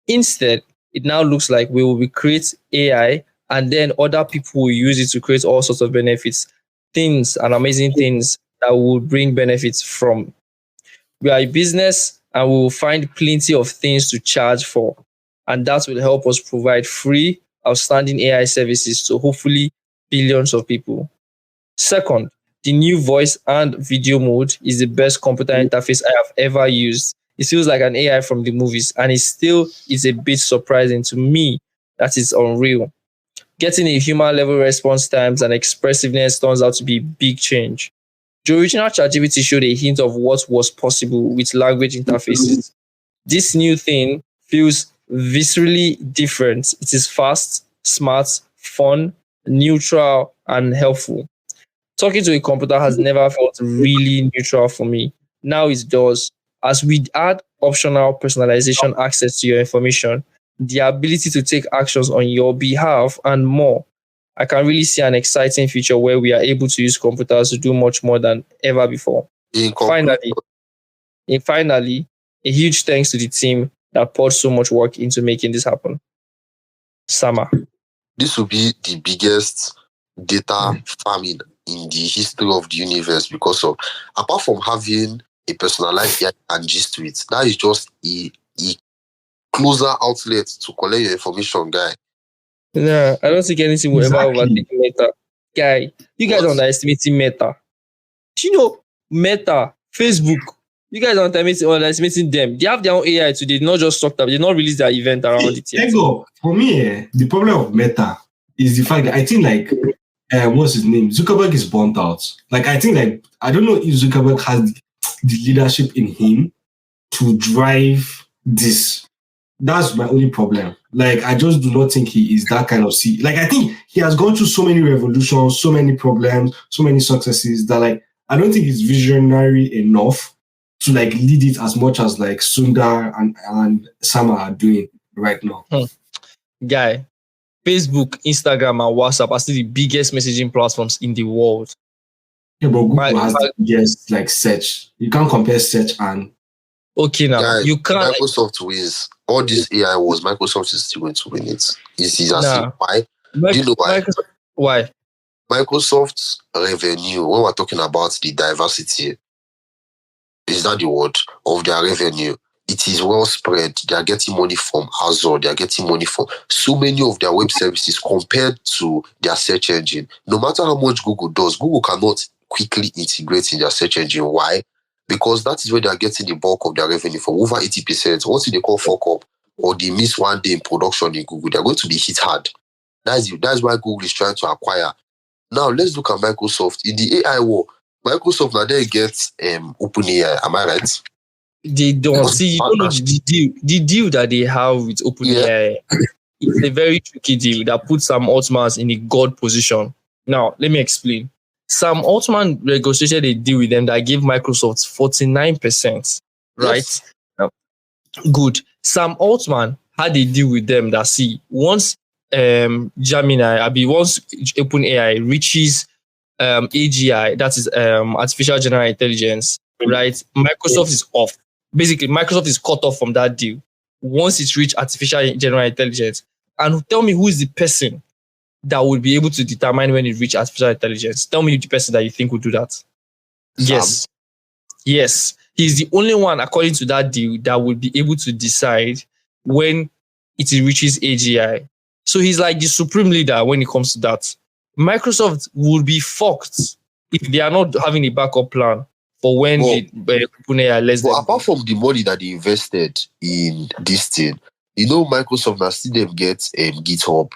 Instead, it now looks like we will create AI and then other people will use it to create all sorts of benefits, things and amazing things that will bring benefits from. We are a business and we will find plenty of things to charge for. And that will help us provide free, outstanding AI services to hopefully billions of people. Second, the new voice and video mode is the best computer interface I have ever used. It feels like an AI from the movies, and it still is a bit surprising to me that it's unreal. Getting a human level response times and expressiveness turns out to be a big change. The original ChatGPT showed a hint of what was possible with language interfaces. This new thing feels viscerally different. It is fast, smart, fun, neutral, and helpful. Talking to a computer has never felt really neutral for me. Now it does. as we add optional personalization access to your information, the ability to take actions on your behalf, and more, I can really see an exciting future where we are able to use computers to do much more than ever before. In conclusion, Finally, finally, a huge thanks to the team that poured so much work into making this happen. Sama. this will be the biggest data farming in the history of the universe because of, apart from having a personalized AI and gist to it, that is just a closer outlet to collect your information, guy. Nah, I don't think anything will ever Exactly. overtake Meta. Guy, you guys are What? underestimating Meta. Do you know Meta, Facebook? You guys are underestimating them. They have their own AI today, not just talked up. They not release their event around it yet. Ego, for me, the problem of Meta is the fact that I think like what's his name? Zuckerberg is burnt out. Like I think like I don't know if Zuckerberg has the leadership in him to drive this. That's my only problem. Like I just do not think he is that kind of Like I think he has gone through so many revolutions, so many problems, so many successes that like I don't think he's visionary enough to like lead it as much as like Sundar and Sama are doing right now. Guy, Facebook, Instagram, and WhatsApp are still the biggest messaging platforms in the world. Yeah, but Google has the biggest like search. You can't compare search and okay now. Guy, You can't. Microsoft wins. All this AI was, Microsoft is still going to win it. It's as Nah. why? Do you know why? Why? Microsoft's revenue, when we're talking about the diversity, is that the word of their revenue? It is well spread. They are getting money from Azure. They are getting money from so many of their web services compared to their search engine. No matter how much Google does, Google cannot quickly integrate in their search engine. Why? Because that is where they are getting the bulk of their revenue from, over 80%. What they call fuck up or they miss one day in production in Google, they're going to be hit hard. That's why Google is trying to acquire. Now, let's look at Microsoft. In the AI war, Microsoft now they get OpenAI. Am I right? They don't see. You don't know the deal. The deal that they have with OpenAI. It's a very tricky deal that puts Sam Altman in a god position. Now, let me explain. Sam Altman negotiated a deal with them that gave Microsoft 49%. Right? Yes. Good. Sam Altman had a deal with them that once Gemini, once OpenAI reaches AGI, that is artificial general intelligence, right? Microsoft is off. Basically, Microsoft is cut off from that deal once it's reached artificial general intelligence. And tell me who is the person that would be able to determine when it reaches artificial intelligence. Tell me the person that you think would do that. Yes. Yes. He's the only one, according to that deal, that would be able to decide when it reaches AGI. So he's like the supreme leader when it comes to that. Microsoft would be fucked if they are not having a backup plan for when OpenAI lets them. But apart from the money that they invested in this thing, you know, Microsoft now still them get GitHub.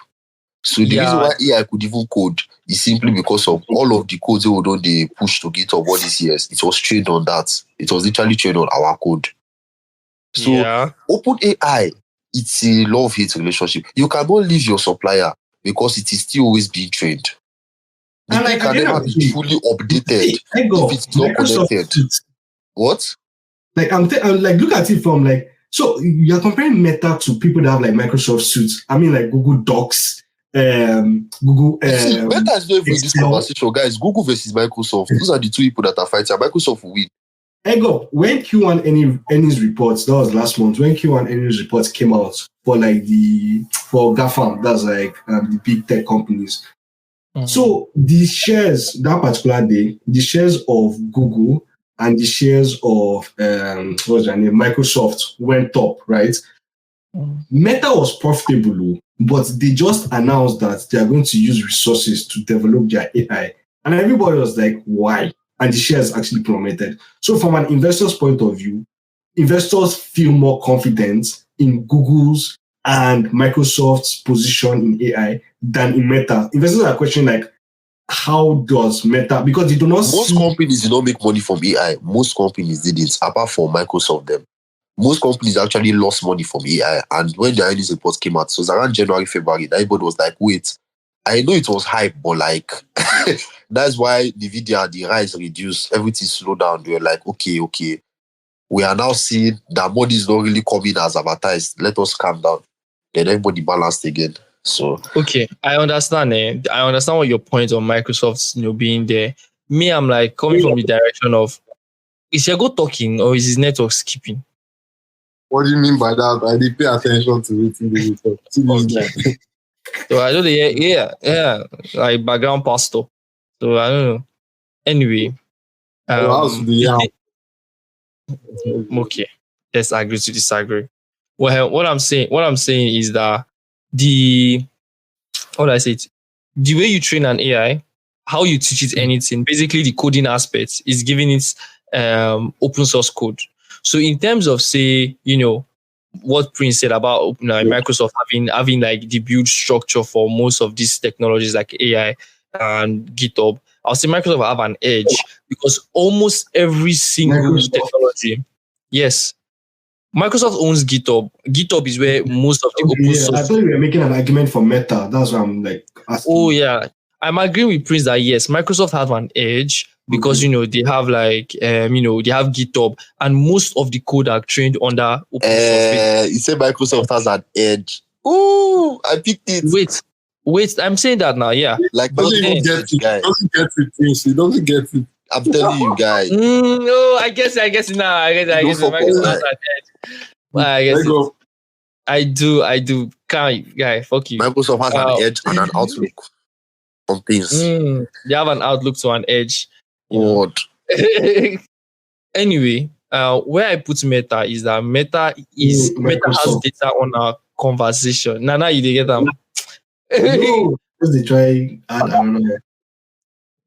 So the reason why AI could even code is simply because of all of the codes they push to GitHub all these years. It was trained on that. It was literally trained on our code. So OpenAI, it's a love-hate relationship. You cannot leave your supplier because it is still always being trained. The thing can never be fully updated if it's not connected. What? Like I'm like, look at it from like, so you're comparing Meta to people that have like Microsoft suits. I mean, like Google Docs, Google. Meta is not even in this conversation, guys. Google versus Microsoft. Those are the two people that are fighting. Microsoft will win. Ego, when Q1 earnings reports, that was last month, when Q1 earnings reports came out for like for GAFAM, that's like the big tech companies. Mm-hmm. So the shares that particular day, the shares of Google and the shares of what's their name, Microsoft went up, right? Mm-hmm. Meta was profitable, but they just announced that they are going to use resources to develop their AI, and everybody was like, "Why?" And the shares actually plummeted. So from an investor's point of view, investors feel more confident in Google's and Microsoft's position in AI than in Meta. Investors are questioning like, how does Meta, because they do not Most companies did not make money from AI. Most companies didn't, apart from Microsoft them. Most companies actually lost money from AI. And when the earnings report came out, so it was around January, February, everybody was like, wait, I know it was hype, but like, that's why NVIDIA, the rise reduced, everything slowed down. They were like, okay. we are now seeing that money is not really coming as advertised. Let us calm down. Then everybody balanced again. So Okay, I understand. I understand what your point on Microsoft's being there. Me, I'm like coming from the direction of is your go talking or is his network skipping? What do you mean by that? I did pay attention to it in the talk. See this guy. So I don't know. Yeah, like background pastor. So I don't know. Anyway, How's the yam? okay, let's agree to disagree. Well, what I'm saying is that the how do I say it? The way you train an AI, how you teach it anything, basically the coding aspect is giving it open source code. So in terms of say, what Prince said about Microsoft having like the build structure for most of these technologies like AI and GitHub, I'll say Microsoft have an edge because almost every single technology, yes. Microsoft owns GitHub. GitHub is where most of the open source. I thought you were making an argument for Meta. That's what I'm like asking. Oh yeah, I'm agreeing with Prince that yes, Microsoft have an edge because they have like they have GitHub and most of the code are trained under open source. You say Microsoft has an edge. Ooh, I picked it. Wait, I'm saying that now. Yeah, like doesn't get it. Guy. Doesn't get it, Prince. He doesn't get it. I'm telling you, guys. No, I guess now. I guess Microsoft has an edge. I guess I do. Can't, guy. Fuck you. Microsoft has an edge and an outlook on things. They have an outlook to an edge. What? Anyway, where I put Meta is that Meta has data on our conversation. Now you get them. No, because they try. I don't know.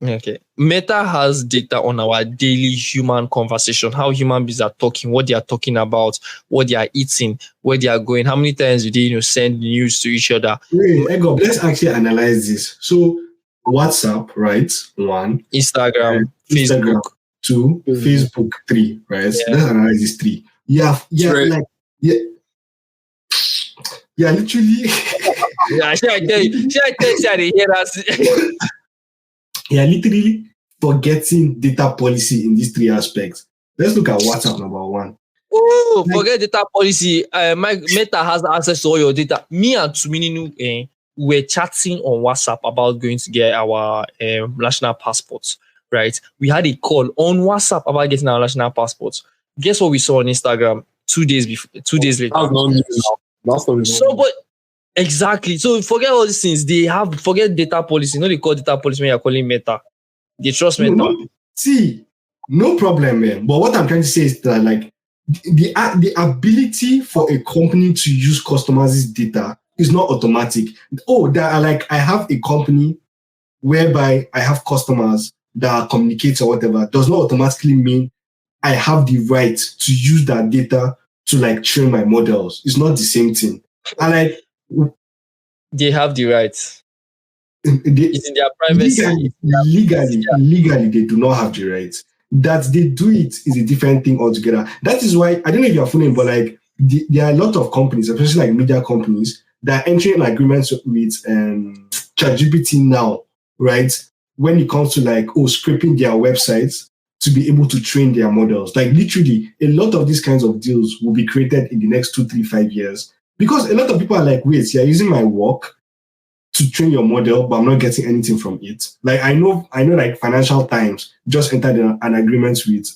Okay. Meta has data on our daily human conversation, how human beings are talking, what they are talking about, what they are eating, where they are going, how many times do they send news to each other. Wait, Ego, let's actually analyze this. So WhatsApp, right? 1. Instagram, Facebook. 2. Facebook, 3, right? Yeah. Let's analyze this 3. Yeah, literally. Should I tell you, they hear us? Yeah, literally forgetting data policy in these 3 aspects. Let's look at WhatsApp number 1. Oh, forget data policy. Meta has access to all your data. Me and Tumini were chatting on WhatsApp about going to get our national passports, right? We had a call on WhatsApp about getting our national passports. Guess what we saw on Instagram 2 days later? That's not news now. But exactly. So forget all these things. Forget data policy. They call data policy when you're calling Meta. They trust Meta. No, see, no problem, man. But what I'm trying to say is that like the ability for a company to use customers' data is not automatic. I have a company whereby I have customers that communicate or whatever, does not automatically mean I have the right to use that data to like train my models. It's not the same thing. And they have the right. It's in their privacy. Legally, they do not have the right. That they do it is a different thing altogether. That is why I don't know if you're following, but like there are a lot of companies, especially like media companies, that are entering agreements with ChatGPT now, right? When it comes to like scraping their websites to be able to train their models. Like literally, a lot of these kinds of deals will be created in the next 2, 3, 5 years. Because a lot of people are like, wait, you're using my work to train your model, but I'm not getting anything from it. Like I know like Financial Times just entered an agreement with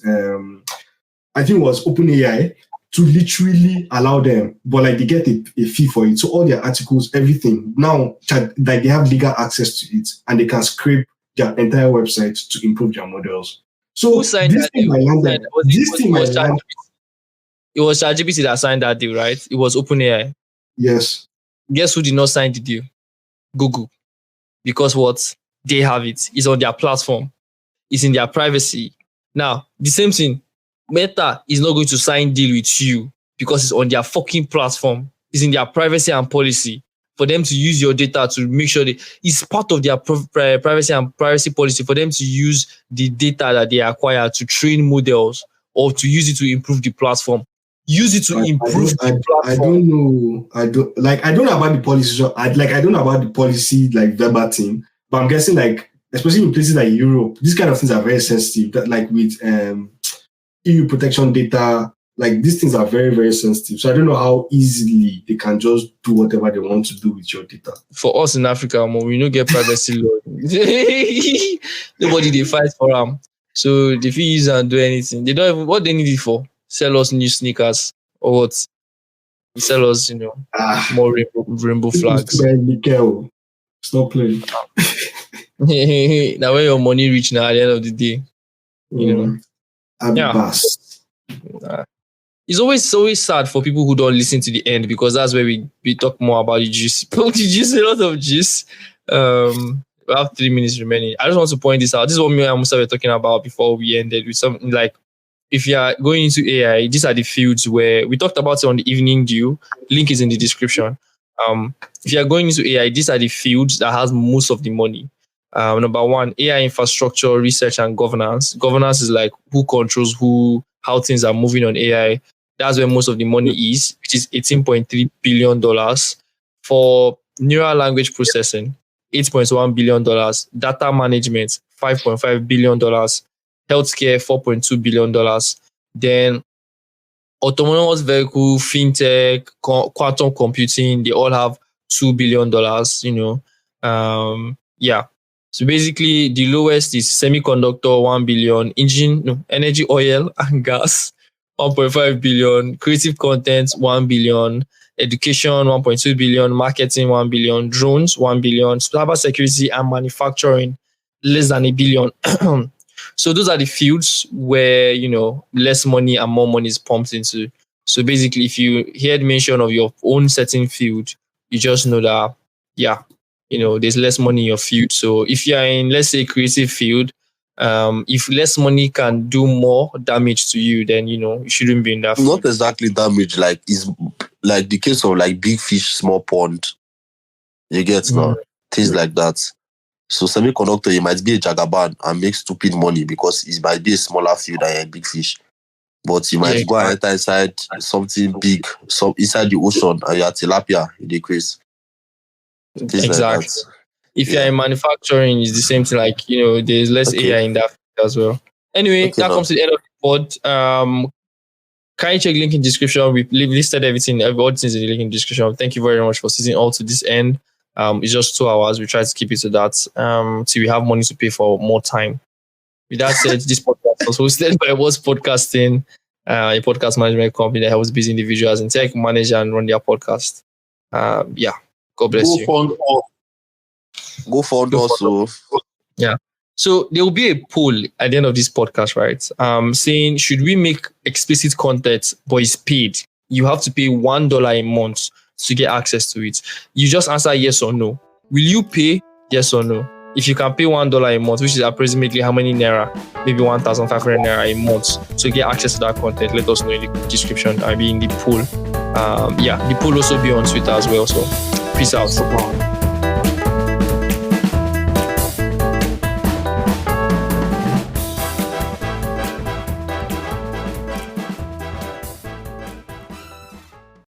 I think it was OpenAI to literally allow them, but like they get a fee for it. So all their articles, everything, now like they have legal access to it and they can scrape their entire website to improve their models. So who signed that deal? It was ChatGPT that signed that deal, right? It was OpenAI. Yes. Guess who did not sign the deal? Google. Because what? They have it. It's on their platform. It's in their privacy. Now, the same thing. Meta is not going to sign deal with you because it's on their fucking platform. It's in their privacy and policy for them to use your data to make sure it's part of their privacy and privacy policy for them to use the data that they acquire to train models or to use it to improve the platform. Use it to improve the platform. I don't know. I don't know about the policy. I don't know about the policy like verbatim, but I'm guessing like especially in places like Europe, these kind of things are very sensitive. That like with EU protection data like these things are very, very sensitive. So I don't know how easily they can just do whatever they want to do with your data. For us in Africa, we don't get privacy law. Nobody they fight for them. So if you use and do anything, they don't even what they need it for. Sell us new sneakers or what? Sell us, more rainbow flags. Stop playing. Now where your money reach now at the end of the day. It's always sad for people who don't listen to the end because that's where we talk more about the juice. A lot of juice. We have 3 minutes remaining. I just want to point this out. This is what me and Musa were talking about before we ended with something like if you are going into AI, these are the fields where we talked about it on the evening dew. Link is in the description. If you are going into AI, these are the fields that has most of the money. Number 1, AI infrastructure, research, and governance. Governance is like who controls how things are moving on AI. That's where most of the money is, which is $18.3 billion. For neural language processing, $8.1 billion. Data management, $5.5 billion. Healthcare, $4.2 billion. Then autonomous vehicle, fintech, quantum computing, they all have $2 billion, So basically, the lowest is semiconductor, 1 billion, energy, oil, and gas, 1.5 billion, creative content, 1 billion, education, 1.2 billion, marketing, 1 billion, drones, 1 billion, cybersecurity and manufacturing, less than $1 billion. So those are the fields where, less money and more money is pumped into. So basically, if you heard mention of your own certain field, you just know that, there's less money in your field. So if you're in, let's say, creative field, if less money can do more damage to you, then, you shouldn't be in that field. Not exactly damage, like is like the case of like big fish, small pond. You get now? Things like that. So semiconductor, it might be a jagaban and make stupid money because it might be a smaller field than a big fish. But you might go and enter inside something big, inside the ocean, and you're tilapia, you decrease. Exactly. Like if you're in manufacturing, it's the same thing. Like, there's less AI in that field as well. Anyway, that comes to the end of the pod. Can you check link in description? We've listed everything, all things in the link in description. Thank you very much for sitting all to this end. It's just 2 hours. We try to keep it to that till we have money to pay for more time. With that said, this podcast was hosted by Was Podcasting, a podcast management company that helps busy individuals in tech manage and run their podcast. God bless you. Go fund also. Yeah. So there will be a poll at the end of this podcast, right? Saying, should we make explicit content, but it's paid? You have to pay $1 a month to get access to it. You just answer yes or no. Will you pay? Yes or no? If you can pay $1 a month, which is approximately how many naira? Maybe 1,500 naira a month to get access to that content, let us know in the description. I mean, in the poll. The poll also be on Twitter as well. So peace out.